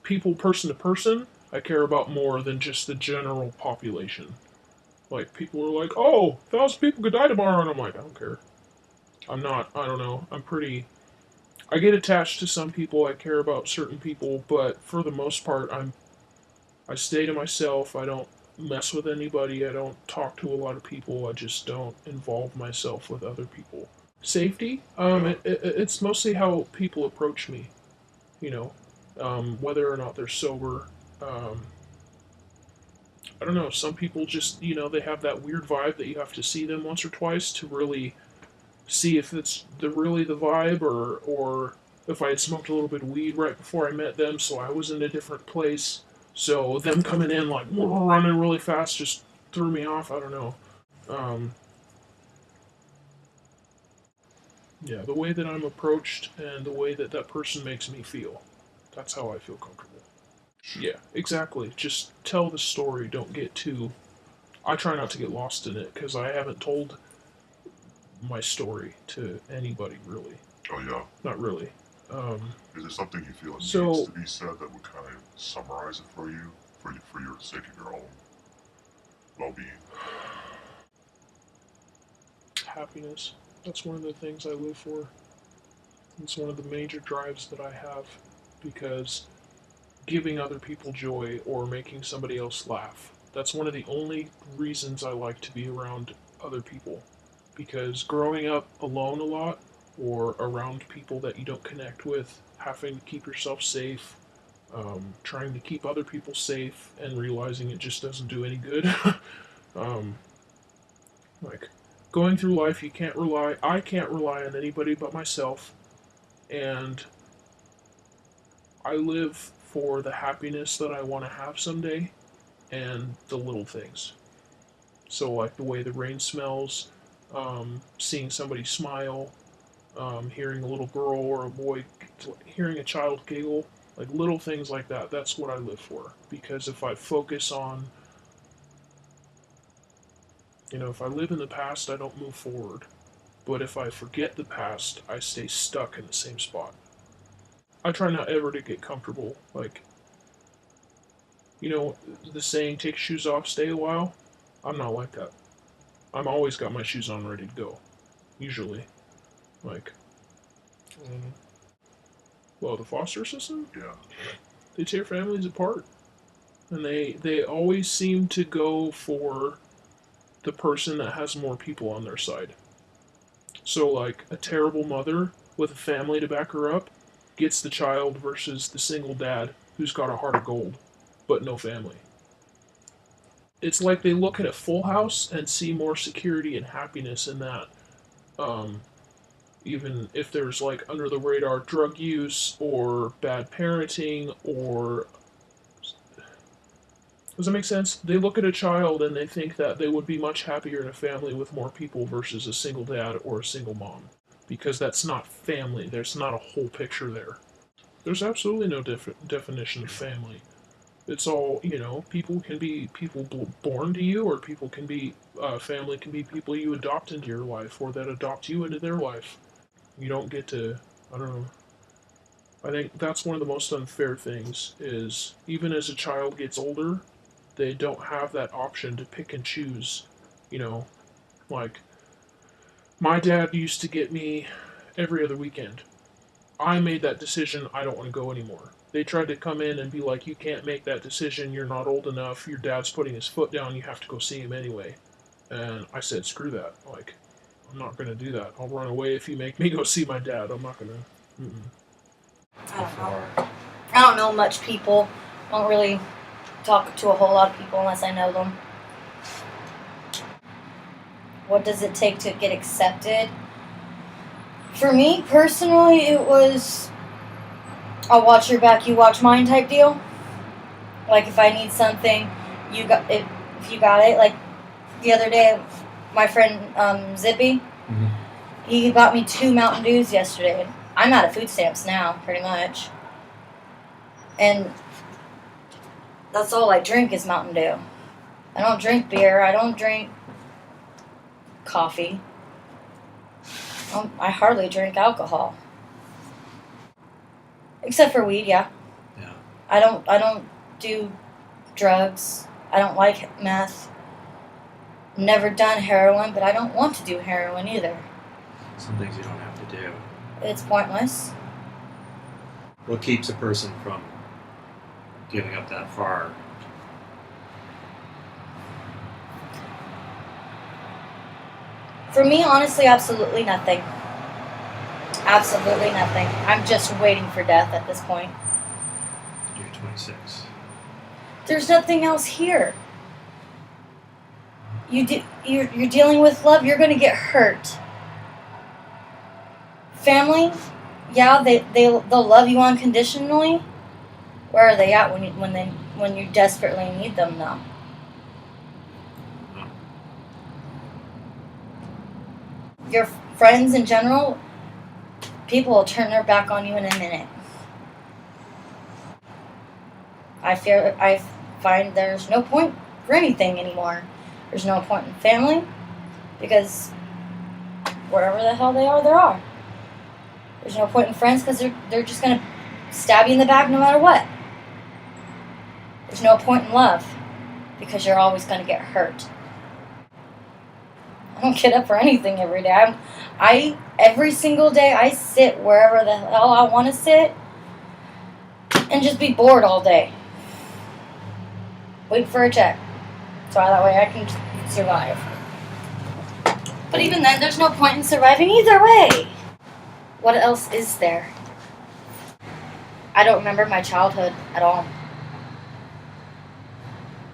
S15: people person to person, I care about more than just the general population. Like, people are like, oh, 1,000 people could die tomorrow, and I'm like, I don't care. I don't know, I get attached to some people, I care about certain people, but for the most part, I stay to myself, I don't mess with anybody, I don't talk to a lot of people, I just don't involve myself with other people. Safety, it's mostly how people approach me, you know, whether or not they're sober. I don't know, some people just, they have that weird vibe that you have to see them once or twice to really see if it's really the vibe, or if I had smoked a little bit of weed right before I met them, so I was in a different place. So them coming in like running really fast just threw me off. I don't know. Um, yeah, the way that I'm approached and the way that that person makes me feel. That's how I feel comfortable. Yeah, exactly. Just tell the story. Don't get too. I try not to get lost in it because I haven't told my story to anybody really.
S16: Oh yeah.
S15: Not really.
S16: Is there something you feel needs to be said that would kind of summarize it for you, for your sake of your own well-being?
S15: Happiness. That's one of the things I live for. It's one of the major drives that I have, because giving other people joy or making somebody else laugh. That's one of the only reasons I like to be around other people. Because growing up alone a lot, or around people that you don't connect with, having to keep yourself safe, trying to keep other people safe, and realizing it just doesn't do any good. um, like, going through life, I can't rely on anybody but myself, and I live for the happiness that I want to have someday, and the little things. So, like the way the rain smells, seeing somebody smile, hearing a little girl or a boy, hearing a child giggle, like little things like that. That's what I live for. Because if I focus on, if I live in the past, I don't move forward. But if I forget the past, I stay stuck in the same spot. I try not ever to get comfortable. Like, the saying, take shoes off, stay a while. I'm not like that. I'm always got my shoes on ready to go. Usually. Like, well, the foster system?
S16: Yeah.
S15: They tear families apart. And they always seem to go for the person that has more people on their side. So, like, a terrible mother with a family to back her up gets the child versus the single dad who's got a heart of gold but no family. It's like they look at a full house and see more security and happiness in that. Um, Even if there's like under the radar drug use or bad parenting or. Does that make sense? They look at a child and they think that they would be much happier in a family with more people versus a single dad or a single mom. Because that's not family. There's not a whole picture there. There's absolutely no definition of family. It's all, people can be people born to you, or people can be, family can be people you adopt into your life, or that adopt you into their life. You don't get to, I don't know. I think that's one of the most unfair things, is even as a child gets older, they don't have that option to pick and choose. Like, my dad used to get me every other weekend. I made that decision, I don't want to go anymore. They tried to come in and be like, you can't make that decision, you're not old enough, your dad's putting his foot down, you have to go see him anyway. And I said, screw that. Like, I'm not going to do that. I'll run away if you make me go see my dad. I'm not going to.
S17: I don't know. I don't know much people. I don't really talk to a whole lot of people unless I know them. What does it take to get accepted? For me, personally, it was I'll watch your back, you watch mine type deal. Like, if I need something, you got it. If you got it, like the other day, my friend Zippy, he got me 2 Mountain Dews yesterday. I'm out of food stamps now, pretty much. And that's all I drink is Mountain Dew. I don't drink beer. I don't drink coffee. I hardly drink alcohol. Except for weed, yeah.
S14: Yeah.
S17: I don't do drugs. I don't like meth. Never done heroin, but I don't want to do heroin either.
S14: Some things you don't have to do.
S17: It's pointless.
S14: What keeps a person from giving up that far?
S17: For me, honestly, absolutely nothing. Absolutely nothing. I'm just waiting for death at this point.
S14: You're 26.
S17: There's nothing else here. You're dealing with love. You're going to get hurt. Family, yeah, they'll love you unconditionally. Where are they at when you desperately need them, though? Your friends in general, people will turn their back on you in a minute. I find there's no point for anything anymore. There's no point in family, because wherever the hell they are. There's no point in friends, because they're just going to stab you in the back no matter what. There's no point in love, because you're always going to get hurt. I don't get up for anything every day. Every single day I sit wherever the hell I want to sit and just be bored all day. Wait for a check. So that way I can survive. But even then, there's no point in surviving either way. What else is there? I don't remember my childhood at all.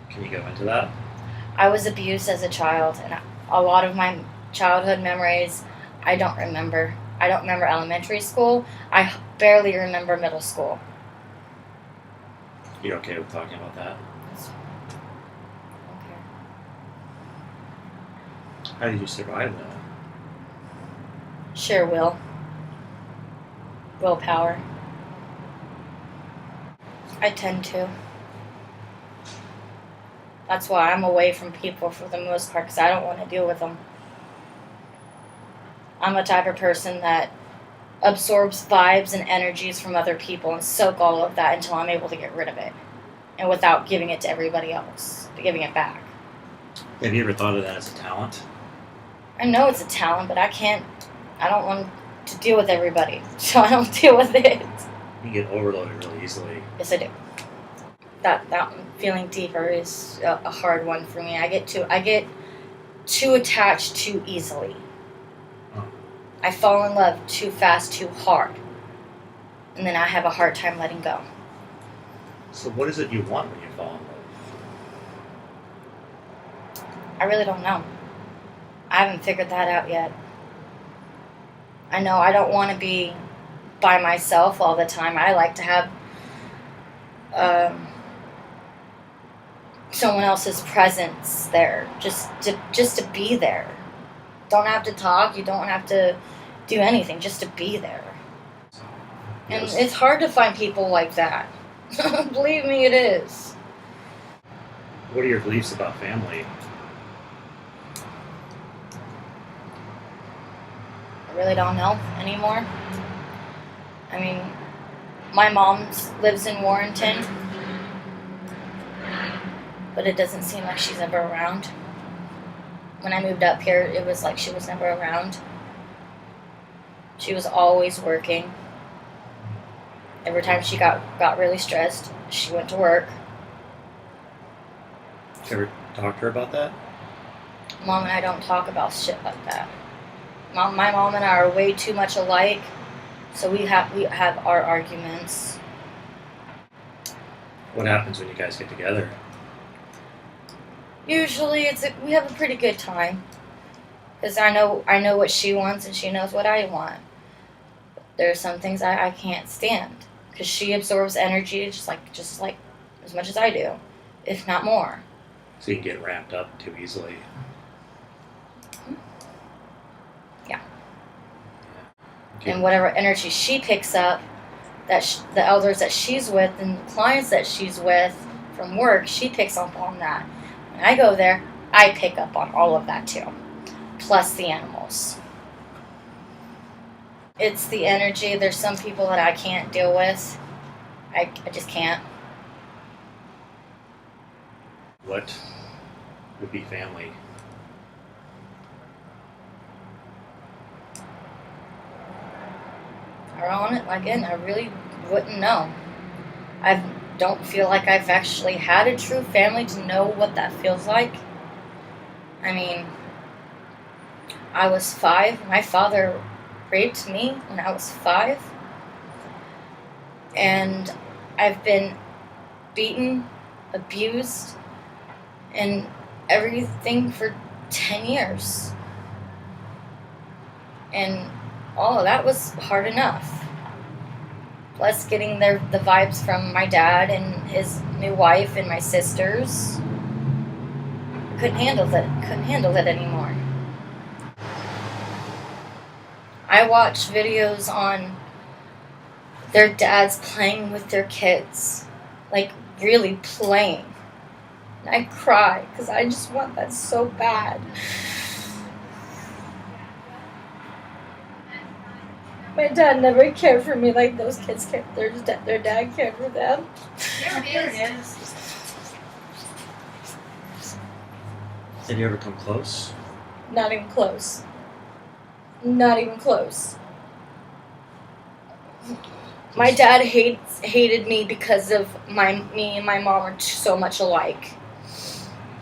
S14: Can you go into that?
S17: I was abused as a child, and a lot of my childhood memories I don't remember. I don't remember elementary school. I barely remember middle school.
S14: You okay with talking about that?
S17: Okay.
S14: How did you survive that?
S17: Sheer will. Willpower. I tend to. That's why I'm away from people for the most part, because I don't want to deal with them. I'm the type of person that absorbs vibes and energies from other people and soak all of that until I'm able to get rid of it. And without giving it to everybody else, giving it back.
S14: Have you ever thought of that as a talent?
S17: I know it's a talent, but I don't want to deal with everybody, so I don't deal with it.
S14: You get overloaded really easily.
S17: Yes, I do. that feeling deeper is a hard one for me. I get too attached too easily. I fall in love too fast, too hard, and then I have a hard time letting go.
S10: So what is it you want when you fall in love?
S17: I really don't know. I haven't figured that out yet. I know I don't want to be by myself all the time. I like to have someone else's presence there, just to be there. Don't have to talk. You don't have to do anything. Just to be there. And it's hard to find people like that. Believe me, it is.
S10: What are your beliefs about family?
S17: I really don't know anymore. I mean, my mom lives in Warrenton, but it doesn't seem like she's ever around. When I moved up here, it was like she was never around. She was always working. Every time she got really stressed, she went to work.
S10: Did you ever talk to her about that?
S17: Mom and I don't talk about shit like that. My mom and I are way too much alike, so we have our arguments.
S10: What happens when you guys get together?
S17: Usually we have a pretty good time, because I know what she wants and she knows what I want. There are some things I can't stand, because she absorbs energy just like as much as I do, if not more.
S10: So you can get ramped up too easily.
S17: Yeah.
S10: Okay.
S17: And whatever energy she picks up, that the elders that she's with and the clients that she's with from work, she picks up on that. When I go there, I pick up on all of that too, plus the animals. It's the energy. There's some people that I can't deal with. I just can't.
S10: What would be family?
S17: Again, I really wouldn't know. I don't feel like I've actually had a true family to know what that feels like. I mean, I was 5. My father raped me when I was 5. And I've been beaten, abused, and everything for 10 years. And all of that was hard enough. Plus getting the vibes from my dad and his new wife and my sisters. Couldn't handle it anymore. I watch videos on their dads playing with their kids. Like, really playing. And I cry, because I just want that so bad. My dad never cared for me like those kids cared. Their dad cared for them.
S7: There it is.
S10: Did you ever come close?
S17: Not even close. Not even close. My dad hated me because of me and my mom are so much alike.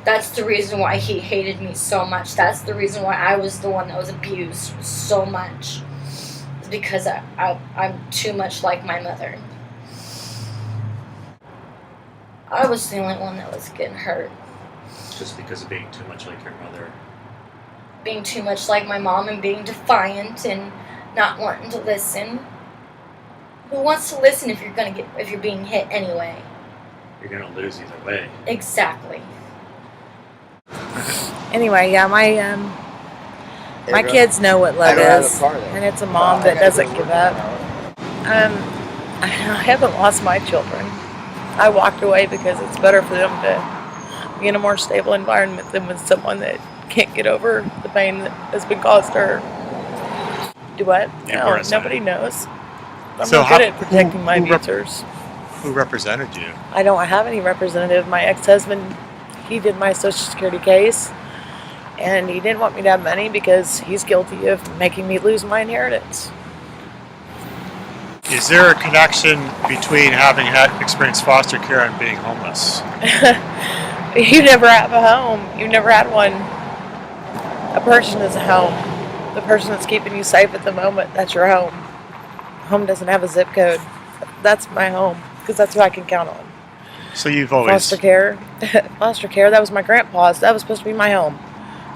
S17: That's the reason why he hated me so much. That's the reason why I was the one that was abused so much. It's because I'm too much like my mother. I was the only one that was getting hurt.
S10: Just because of being too much like your mother?
S17: Being too much like my mom and being defiant and not wanting to listen. Who wants to listen if you're being hit anyway?
S10: You're gonna lose either way.
S17: Exactly.
S4: Anyway, yeah, my kids know what love is, and it's a mom that doesn't give up. I haven't lost my children. I walked away because it's better for them to be in a more stable environment than with someone that can't get over the pain that has been caused to her. Do what? No, nobody knows. I'm not good at protecting my abusers.
S18: Who represented you?
S4: I don't have any representative. My ex-husband, he did my Social Security case, and he didn't want me to have money because he's guilty of making me lose my inheritance.
S18: Is there a connection between having experienced foster care and being homeless?
S19: You never have a home. You never had one. A person is a home. The person that's keeping you safe at the moment, that's your home. Home doesn't have a zip code. That's my home, because that's who I can count on.
S18: So you've always...
S19: Foster care, that was my grandpa's. That was supposed to be my home.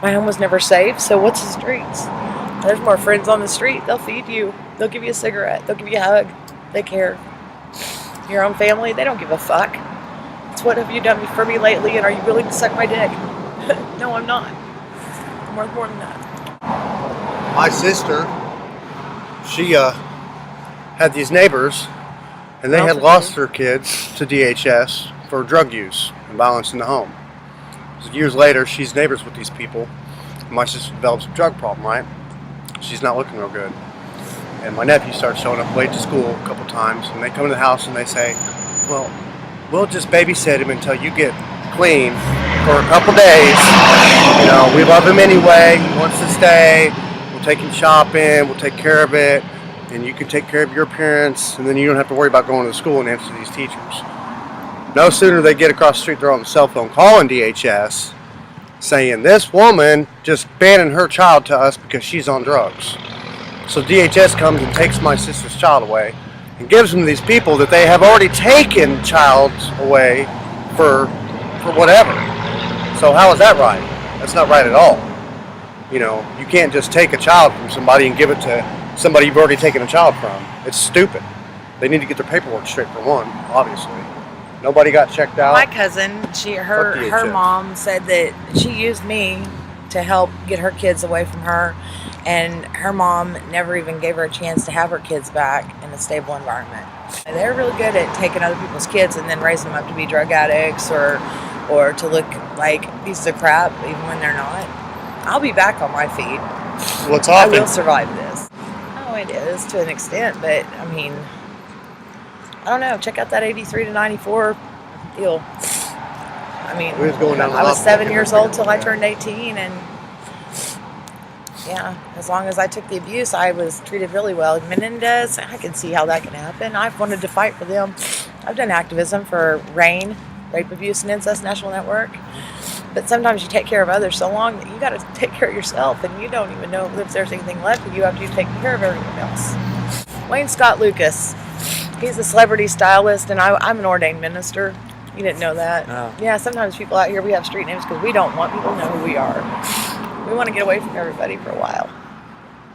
S19: My home was never safe, so what's the streets? There's more friends on the street. They'll feed you. They'll give you a cigarette. They'll give you a hug. They care. Your own family, they don't give a fuck. It's what have you done for me lately, and are you willing to suck my dick? No, I'm not. I'm worth more than that.
S8: My sister, she had these neighbors, and they had lost their kids to DHS for drug use and violence in the home. So years later, she's neighbors with these people. My sister develops a drug problem, right? She's not looking real good. And my nephew starts showing up late to school a couple times, and they come to the house and they say, well, we'll just babysit him until you get clean for a couple days. You know, we love him anyway. He wants to stay. We'll take him shopping. We'll take care of it. And you can take care of your parents, and then you don't have to worry about going to school and answer these teachers. No sooner they get across the street, they're on the cell phone calling DHS, saying this woman just banning her child to us because she's on drugs. So DHS comes and takes my sister's child away and gives them to these people that they have already taken child away for whatever. So how is that right? That's not right at all. You know, you can't just take a child from somebody and give it to somebody you've already taken a child from. It's stupid. They need to get their paperwork straight for one, obviously. Nobody got checked out.
S19: My cousin, her mom said that she used me to help get her kids away from her, and her mom never even gave her a chance to have her kids back in a stable environment. They're really good at taking other people's kids and then raising them up to be drug addicts or to look like pieces of crap even when they're not. I'll be back on my feet.
S18: What's
S19: I
S18: often...
S19: will survive this. Oh, it is to an extent, but I mean, I don't know. Check out that 83 to 94 deal. I mean, I was 7 years old till I turned 18, and yeah, as long as I took the abuse, I was treated really well. Menendez, I can see how that can happen. I've wanted to fight for them. I've done activism for RAIN, Rape, Abuse, and Incest National Network. But sometimes you take care of others so long that you got to take care of yourself, and you don't even know if there's anything left of you after you've taken care of everyone else. Wayne Scott Lucas, he's a celebrity stylist, and I'm an ordained minister. You didn't know that?
S2: No.
S19: Yeah, sometimes people out here, we have street names because we don't want people to know who we are. We want to get away from everybody for a while.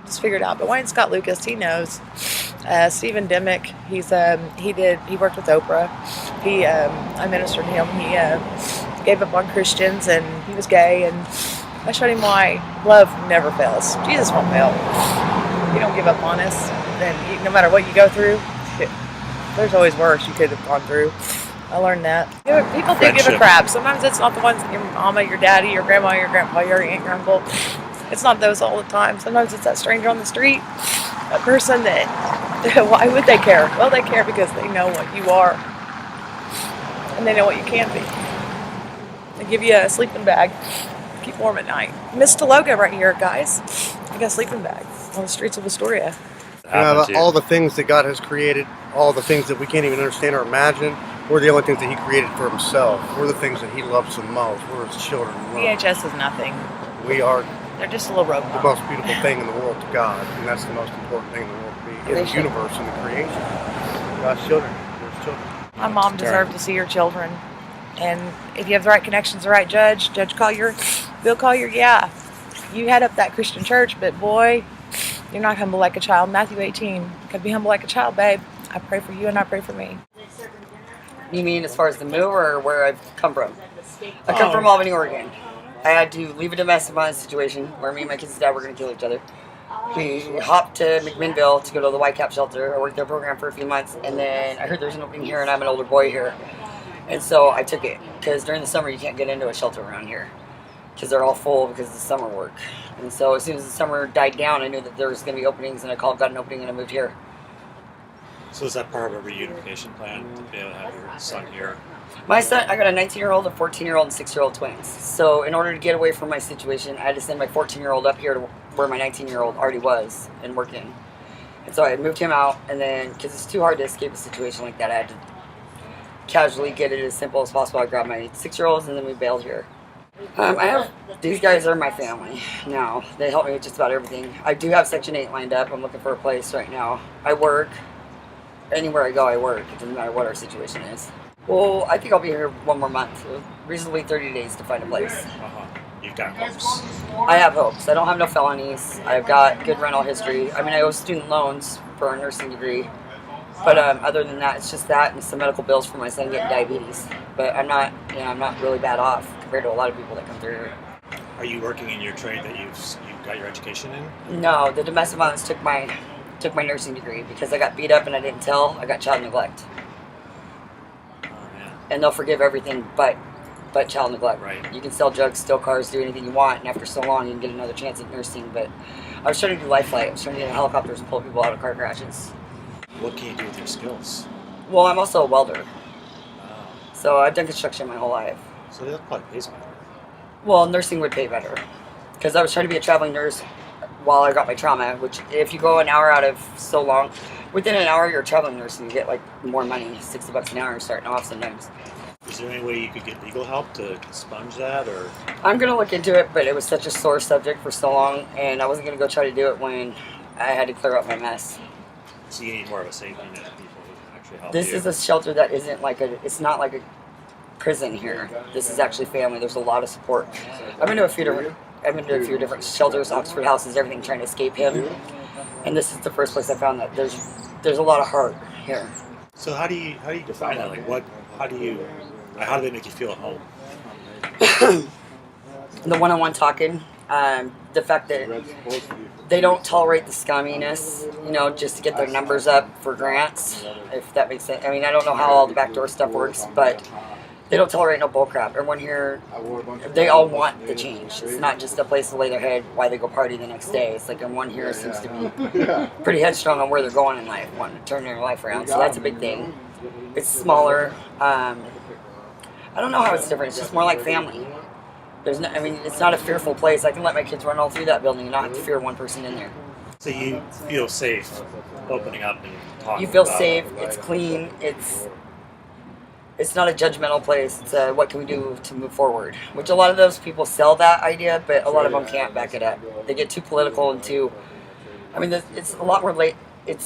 S19: Just figure it out. But Wayne Scott Lucas, he knows. Stephen Dimmick, he worked with Oprah. I ministered to him. He gave up on Christians, and he was gay, and I showed him why love never fails. Jesus won't fail. You don't give up on us, then no matter what you go through, there's always worse you could have gone through. I learned that. People do give a crap. Sometimes it's not the ones, your mama, your daddy, your grandma, your grandpa, your aunt, your uncle. It's not those all the time. Sometimes it's that stranger on the street, a person that, why would they care? Well, they care because they know what you are, and they know what you can be. They give you a sleeping bag, keep warm at night. Miss Taloga right here, guys. I got a sleeping bag on the streets of Astoria.
S8: All the things that God has created, all the things that we can't even understand or imagine, we're the only things that He created for Himself. We're the things that He loves the most. We're His children.
S19: DHS is nothing.
S8: We are.
S19: They're just a little robot.
S8: The most beautiful thing in the world to God, and that's the most important thing in the world to be in the universe and the creation. God's children. We're His children.
S19: My mom deserved to see her children, and if you have the right connections, the right judge Collier, Bill Collier, yeah, you head up that Christian church, but boy, you're not humble like a child. Matthew 18, could be humble like a child, babe. I pray for you and I pray for me.
S20: You mean as far as the move or where I've come from? I come from Albany, Oregon. I had to leave a domestic violence situation where me and my kids' dad were going to kill each other. We hopped to McMinnville to go to the Whitecap shelter. I worked their program for a few months, and then I heard there's an opening here, and I'm an older boy here. And so I took it, because during the summer you can't get into a shelter around here, because they're all full because of the summer work. And so as soon as the summer died down, I knew that there was going to be openings, and I got an opening, and I moved here.
S10: So is that part of a reunification plan to be able to have your son here?
S20: My son, I got a 19-year-old, a 14-year-old, and 6-year-old twins. So in order to get away from my situation, I had to send my 14-year-old up here to where my 19-year-old already was and working. And so I moved him out, and then, because it's too hard to escape a situation like that, I had to casually get it as simple as possible. I grabbed my 6-year-olds, and then we bailed here. These guys are my family now. They help me with just about everything. I do have Section 8 lined up. I'm looking for a place right now. I work. Anywhere I go, I work. It doesn't matter what our situation is. Well, I think I'll be here 1 more month. Reasonably 30 days to find a place.
S18: You've got hopes.
S20: I have hopes. I don't have no felonies. I've got good rental history. I mean, I owe student loans for a nursing degree. But other than that, it's just that and some medical bills for my son getting diabetes. But I'm not really bad off compared to a lot of people that come through here.
S18: Are you working in your trade that you've got your education in?
S20: No, the domestic violence took my nursing degree because I got beat up and I didn't tell. I got child neglect. And they'll forgive everything but child neglect.
S18: Right.
S20: You can sell drugs, steal cars, do anything you want, and after so long you can get another chance at nursing. But I was trying to do life flight. I was trying to get in helicopters and pull people out of car crashes.
S18: What can you do with your skills?
S20: Well, I'm also a welder. So I've done construction my whole life.
S18: So that probably pays better.
S20: Well, nursing would pay better. Because I was trying to be a traveling nurse while I got my trauma, which if you go an hour out of so long, within an hour you're a traveling nurse and you get like more money, $60 an hour starting off sometimes.
S18: Is there any way you could get legal help to expunge that, or?
S20: I'm going to look into it, but it was such a sore subject for so long, and I wasn't going to go try to do it when I had to clear up my mess.
S18: So you need more of a safety net of people who can actually help
S20: This
S18: you.
S20: is a shelter that isn't like it's not like a prison here. This is actually family. There's a lot of support. I've been to a few different shelters, Oxford houses, everything, trying to escape him. And this is the first place I found that there's a lot of heart here.
S18: So how do you define that? Like how do they make you feel at home?
S20: The one-on-one talking, the fact that they don't tolerate the scumminess, just to get their numbers up for grants, if that makes sense. I mean, I don't know how all the backdoor stuff works, but they don't tolerate no bullcrap. Everyone here, they all want the change. It's not just a place to lay their head while they go party the next day. It's like everyone here seems to be pretty headstrong on where they're going in life, wanting to turn their life around. So that's a big thing. It's smaller. I don't know how it's different. It's just more like family. It's not a fearful place. I can let my kids run all through that building and not have to fear one person in there.
S18: So you feel safe opening up and talking.
S20: You feel
S18: about
S20: safe. It's clean. It's not a judgmental place. It's what can we do to move forward? Which a lot of those people sell that idea, but a lot of them can't back it up. They get too political and too. It's a lot more late. They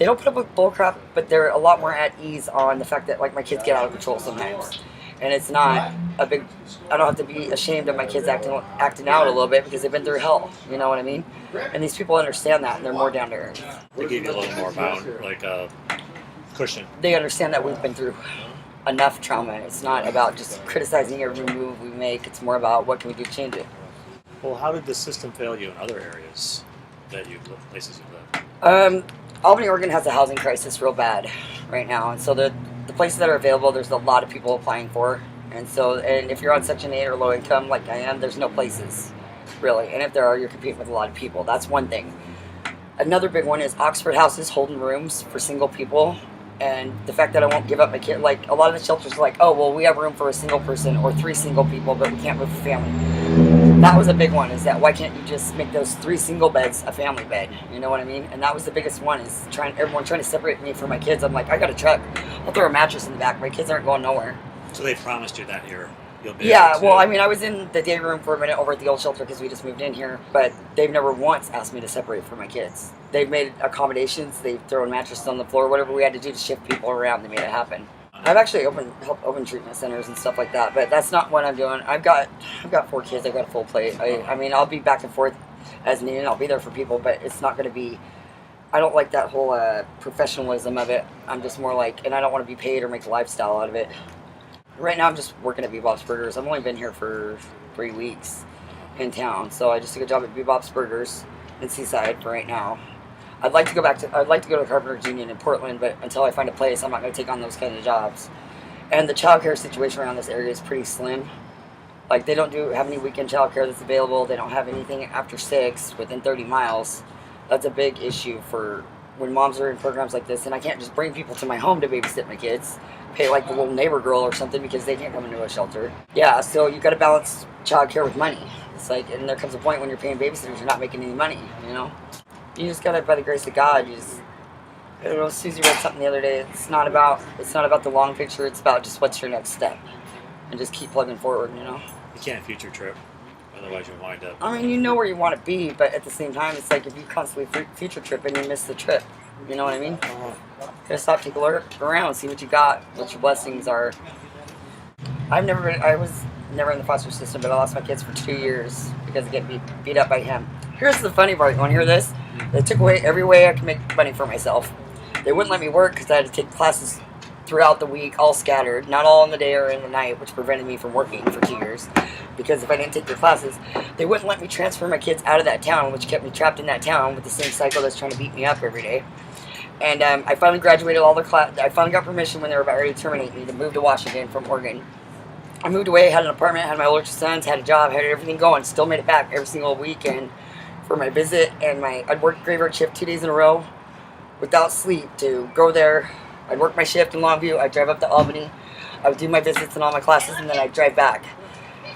S20: don't put up with bullcrap, but they're a lot more at ease on the fact that like my kids get out of control sometimes. And it's not a big. I don't have to be ashamed of my kids acting out a little bit because they've been through hell. You know what I mean? And these people understand that, and they're more down to earth.
S18: They give you a little more like a cushion.
S20: They understand that we've been through enough trauma. It's not about just criticizing every move we make. It's more about what can we do to change it.
S18: Well, how did the system fail you in other areas places you live?
S20: Albany, Oregon has a housing crisis real bad right now, and so the places that are available, there's a lot of people applying for, and if you're on Section 8 or low income like I am, there's no places really, and if there are, you're competing with a lot of people. That's one thing. Another big one is Oxford houses holding rooms for single people, and the fact that I won't give up my kid. Like a lot of the shelters are like, oh well, we have room for a single person or 3 single people, but we can't move a family. That was a big one, is that why can't you just make those 3 single beds a family bed? You know what I mean? And that was the biggest one, is everyone trying to separate me from my kids. I'm like, I got a truck. I'll throw a mattress in the back. My kids aren't going nowhere.
S18: So they promised you that here you'll be
S20: Yeah,
S18: able to...
S20: well, I was in the day room for a minute over at the old shelter because we just moved in here, but they've never once asked me to separate from my kids. They've made accommodations. They've thrown mattresses on the floor. Whatever we had to do to shift people around, they made it happen. I've actually helped open treatment centers and stuff like that, but that's not what I'm doing. I've got 4 kids. I've got a full plate. I'll be back and forth as needed. I'll be there for people, but it's not going to be. I don't like that whole professionalism of it. I'm just more like, and I don't want to be paid or make a lifestyle out of it. Right now, I'm just working at Bebop's Burgers. I've only been here for 3 weeks in town, so I just took a job at Bebop's Burgers in Seaside for right now. I'd like to go to Carpenters Union in Portland, but until I find a place, I'm not going to take on those kind of jobs. And the childcare situation around this area is pretty slim. Like, they don't have any weekend childcare that's available. They don't have anything after 6 within 30 miles. That's a big issue for when moms are in programs like this. And I can't just bring people to my home to babysit my kids, pay like the little neighbor girl or something because they can't come into a shelter. Yeah, so you got to balance childcare with money. It's like, and there comes a point when you're paying babysitters, you're not making any money, you know? You just gotta, by the grace of God, Susie read something the other day. It's not about the long picture. It's about just what's your next step, and just keep plugging forward. You know.
S18: You can't future trip, otherwise you'll wind up.
S20: I mean, you know where you want to be, but at the same time, it's like if you constantly future trip and you miss the trip. You know what I mean? Gotta stop, take a look around, see what you got, what your blessings are. I was never in the foster system, but I lost my kids for 2 years because of getting beat up by him. Here's the funny part. You want to hear this? They took away every way I could make money for myself. They wouldn't let me work because I had to take classes throughout the week, all scattered, not all in the day or in the night, which prevented me from working for 2 years. Because if I didn't take their classes, they wouldn't let me transfer my kids out of that town, which kept me trapped in that town with the same cycle that's trying to beat me up every day. And I finally graduated all the class. I finally got permission when they were about ready to terminate me to move to Washington from Oregon. I moved away, had an apartment, had my older sons, had a job, had everything going. Still made it back every single weekend for my visit, and I'd work graveyard shift 2 days in a row without sleep to go there. I'd work my shift in Longview. I'd drive up to Albany. I would do my visits and all my classes, and then I'd drive back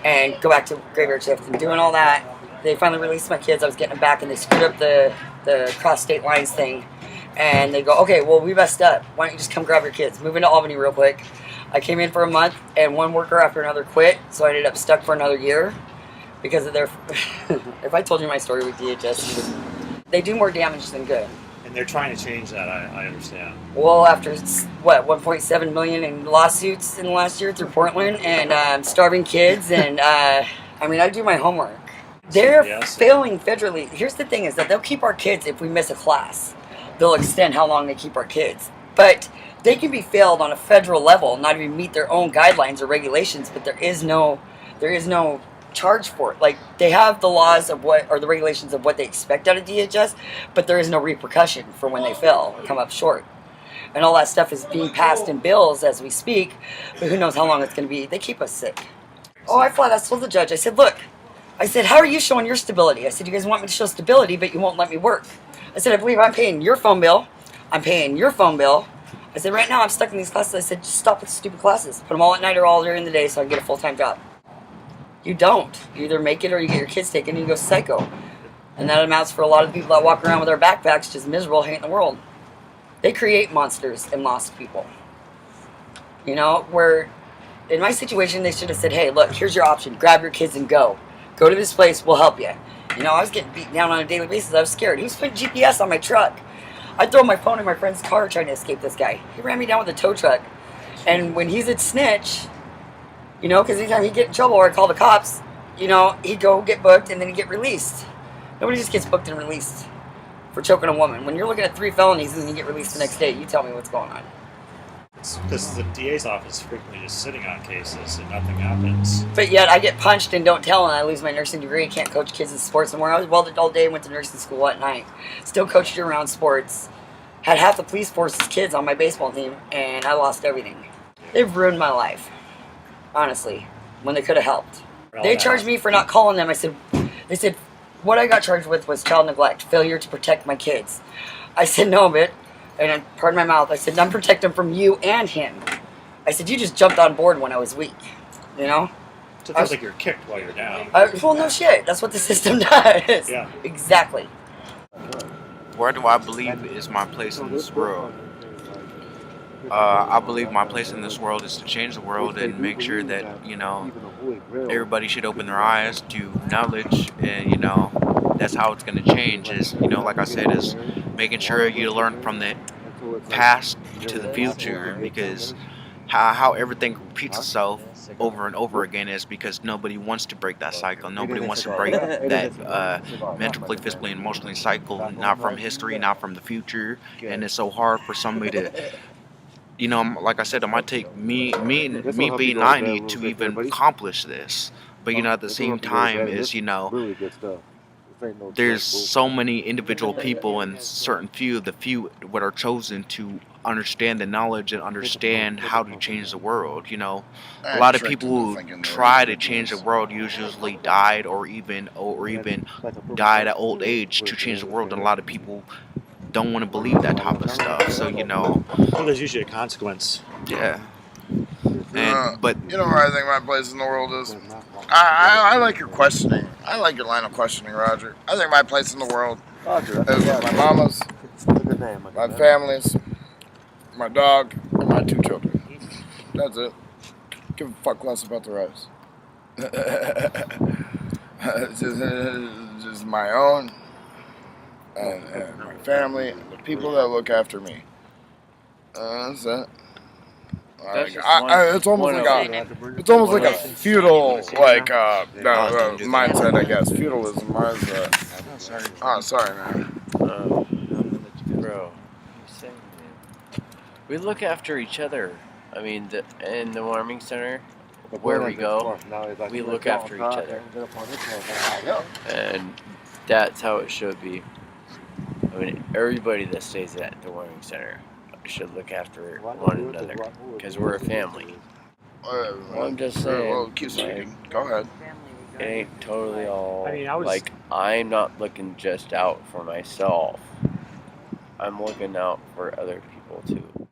S20: and go back to graveyard shift. And doing all that, they finally released my kids. I was getting them back, and they screwed up the cross state lines thing. And they go, okay, well, we messed up. Why don't you just come grab your kids? Move into Albany real quick. I came in for a month, and one worker after another quit, so I ended up stuck for another year because of their... If I told you my story with DHS, they do more damage than good.
S18: And they're trying to change that, I understand.
S20: Well, after, what, 1.7 million in lawsuits in the last year through Portland, and starving kids, and, I mean, I do my homework. They're failing federally. Here's the thing is that they'll keep our kids if we miss a class. They'll extend how long they keep our kids. But they can be failed on a federal level, not even meet their own guidelines or regulations, but there is no charge for it. Like, they have the laws of what, or the regulations of what they expect out of DHS, but there is no repercussion for when they fail or come up short. And all that stuff is being passed in bills as we speak, but who knows how long it's going to be. They keep us sick. Oh, I flat out told the judge, I said, look, I said, how are you showing your stability? I said, you guys want me to show stability, but you won't let me work. I said, I believe I'm paying your phone bill. I'm paying your phone bill. I said, right now I'm stuck in these classes. I said, just stop with the stupid classes. Put them all at night or all during the day so I can get a full-time job. You don't. You either make it or you get your kids taken and you go psycho. And that amounts for a lot of people that walk around with their backpacks just miserable, hating the world. They create monsters and lost people. You know, where in my situation they should have said, hey, look, here's your option. Grab your kids and go. Go to this place, we'll help you. You know, I was getting beaten down on a daily basis. I was scared. He was putting GPS on my truck. I throw my phone in my friend's car trying to escape this guy. He ran me down with a tow truck. And when he's a snitch, you know, because anytime he'd get in trouble or I call the cops, you know, he'd go get booked and then he'd get released. Nobody just gets booked and released for choking a woman. When you're looking at 3 felonies and then you get released the next day, you tell me what's going on.
S18: Because the DA's office is frequently just sitting on cases and nothing happens.
S20: But yet I get punched and don't tell and I lose my nursing degree. Can't coach kids in sports anymore. I was welded all day, went to nursing school at night. Still coached year-round sports. Had half the police force's kids on my baseball team and I lost everything. They've ruined my life, honestly, when they could have helped. They charged me for not calling them. They said, what I got charged with was child neglect, failure to protect my kids. I said, no, but, and pardon my mouth, I said, I'm protecting from you and him. I said, you just jumped on board when I was weak, you know?
S18: So it feels like you're kicked while you're down.
S20: Well, no shit. That's what the system does.
S18: Yeah.
S20: Exactly.
S21: Where do I believe is my place in this world? I believe my place in this world is to change the world and make sure that, you know, everybody should open their eyes to knowledge, and, you know, that's how it's going to change is, you know, like I said, is making sure you learn from the past to the future, because how everything repeats itself over and over again is because nobody wants to break that cycle. Nobody wants to break that mentally, physically, and emotionally cycle, not from history, not from the future, and it's so hard for somebody to, you know, like I said, it might take me being 90 to even accomplish this. But, you know, at the same time is, you know, there's so many individual people and certain few what are chosen to understand the knowledge and understand how to change the world. You know, a lot of people who try to change the world usually died or even died at old age to change the world, and a lot of people don't want to believe that type of stuff. So, you know,
S2: well, there's usually a consequence.
S21: Yeah.
S22: But you know where I think my place in the world is? I like your questioning. I like your line of questioning, Roger. I think my place in the world is with my mamas, my families, my dog, and my 2 children. That's it. Give a fuck less about the rest. It's just my own and my family and the people that look after me. That's it. Like, it's almost like a feudal mindset, I guess. Feudalism mindset. Oh, sorry, man.
S1: Bro, we look after each other. I mean, in the warming center, where we go, we look after each other. And that's how it should be. I mean, everybody that stays at the warming center should look after one another, because we're a family. I'm just saying.
S22: Well, keep speaking. Go ahead.
S1: It ain't totally all. Like, I'm not looking just out for myself. I'm looking out for other people too.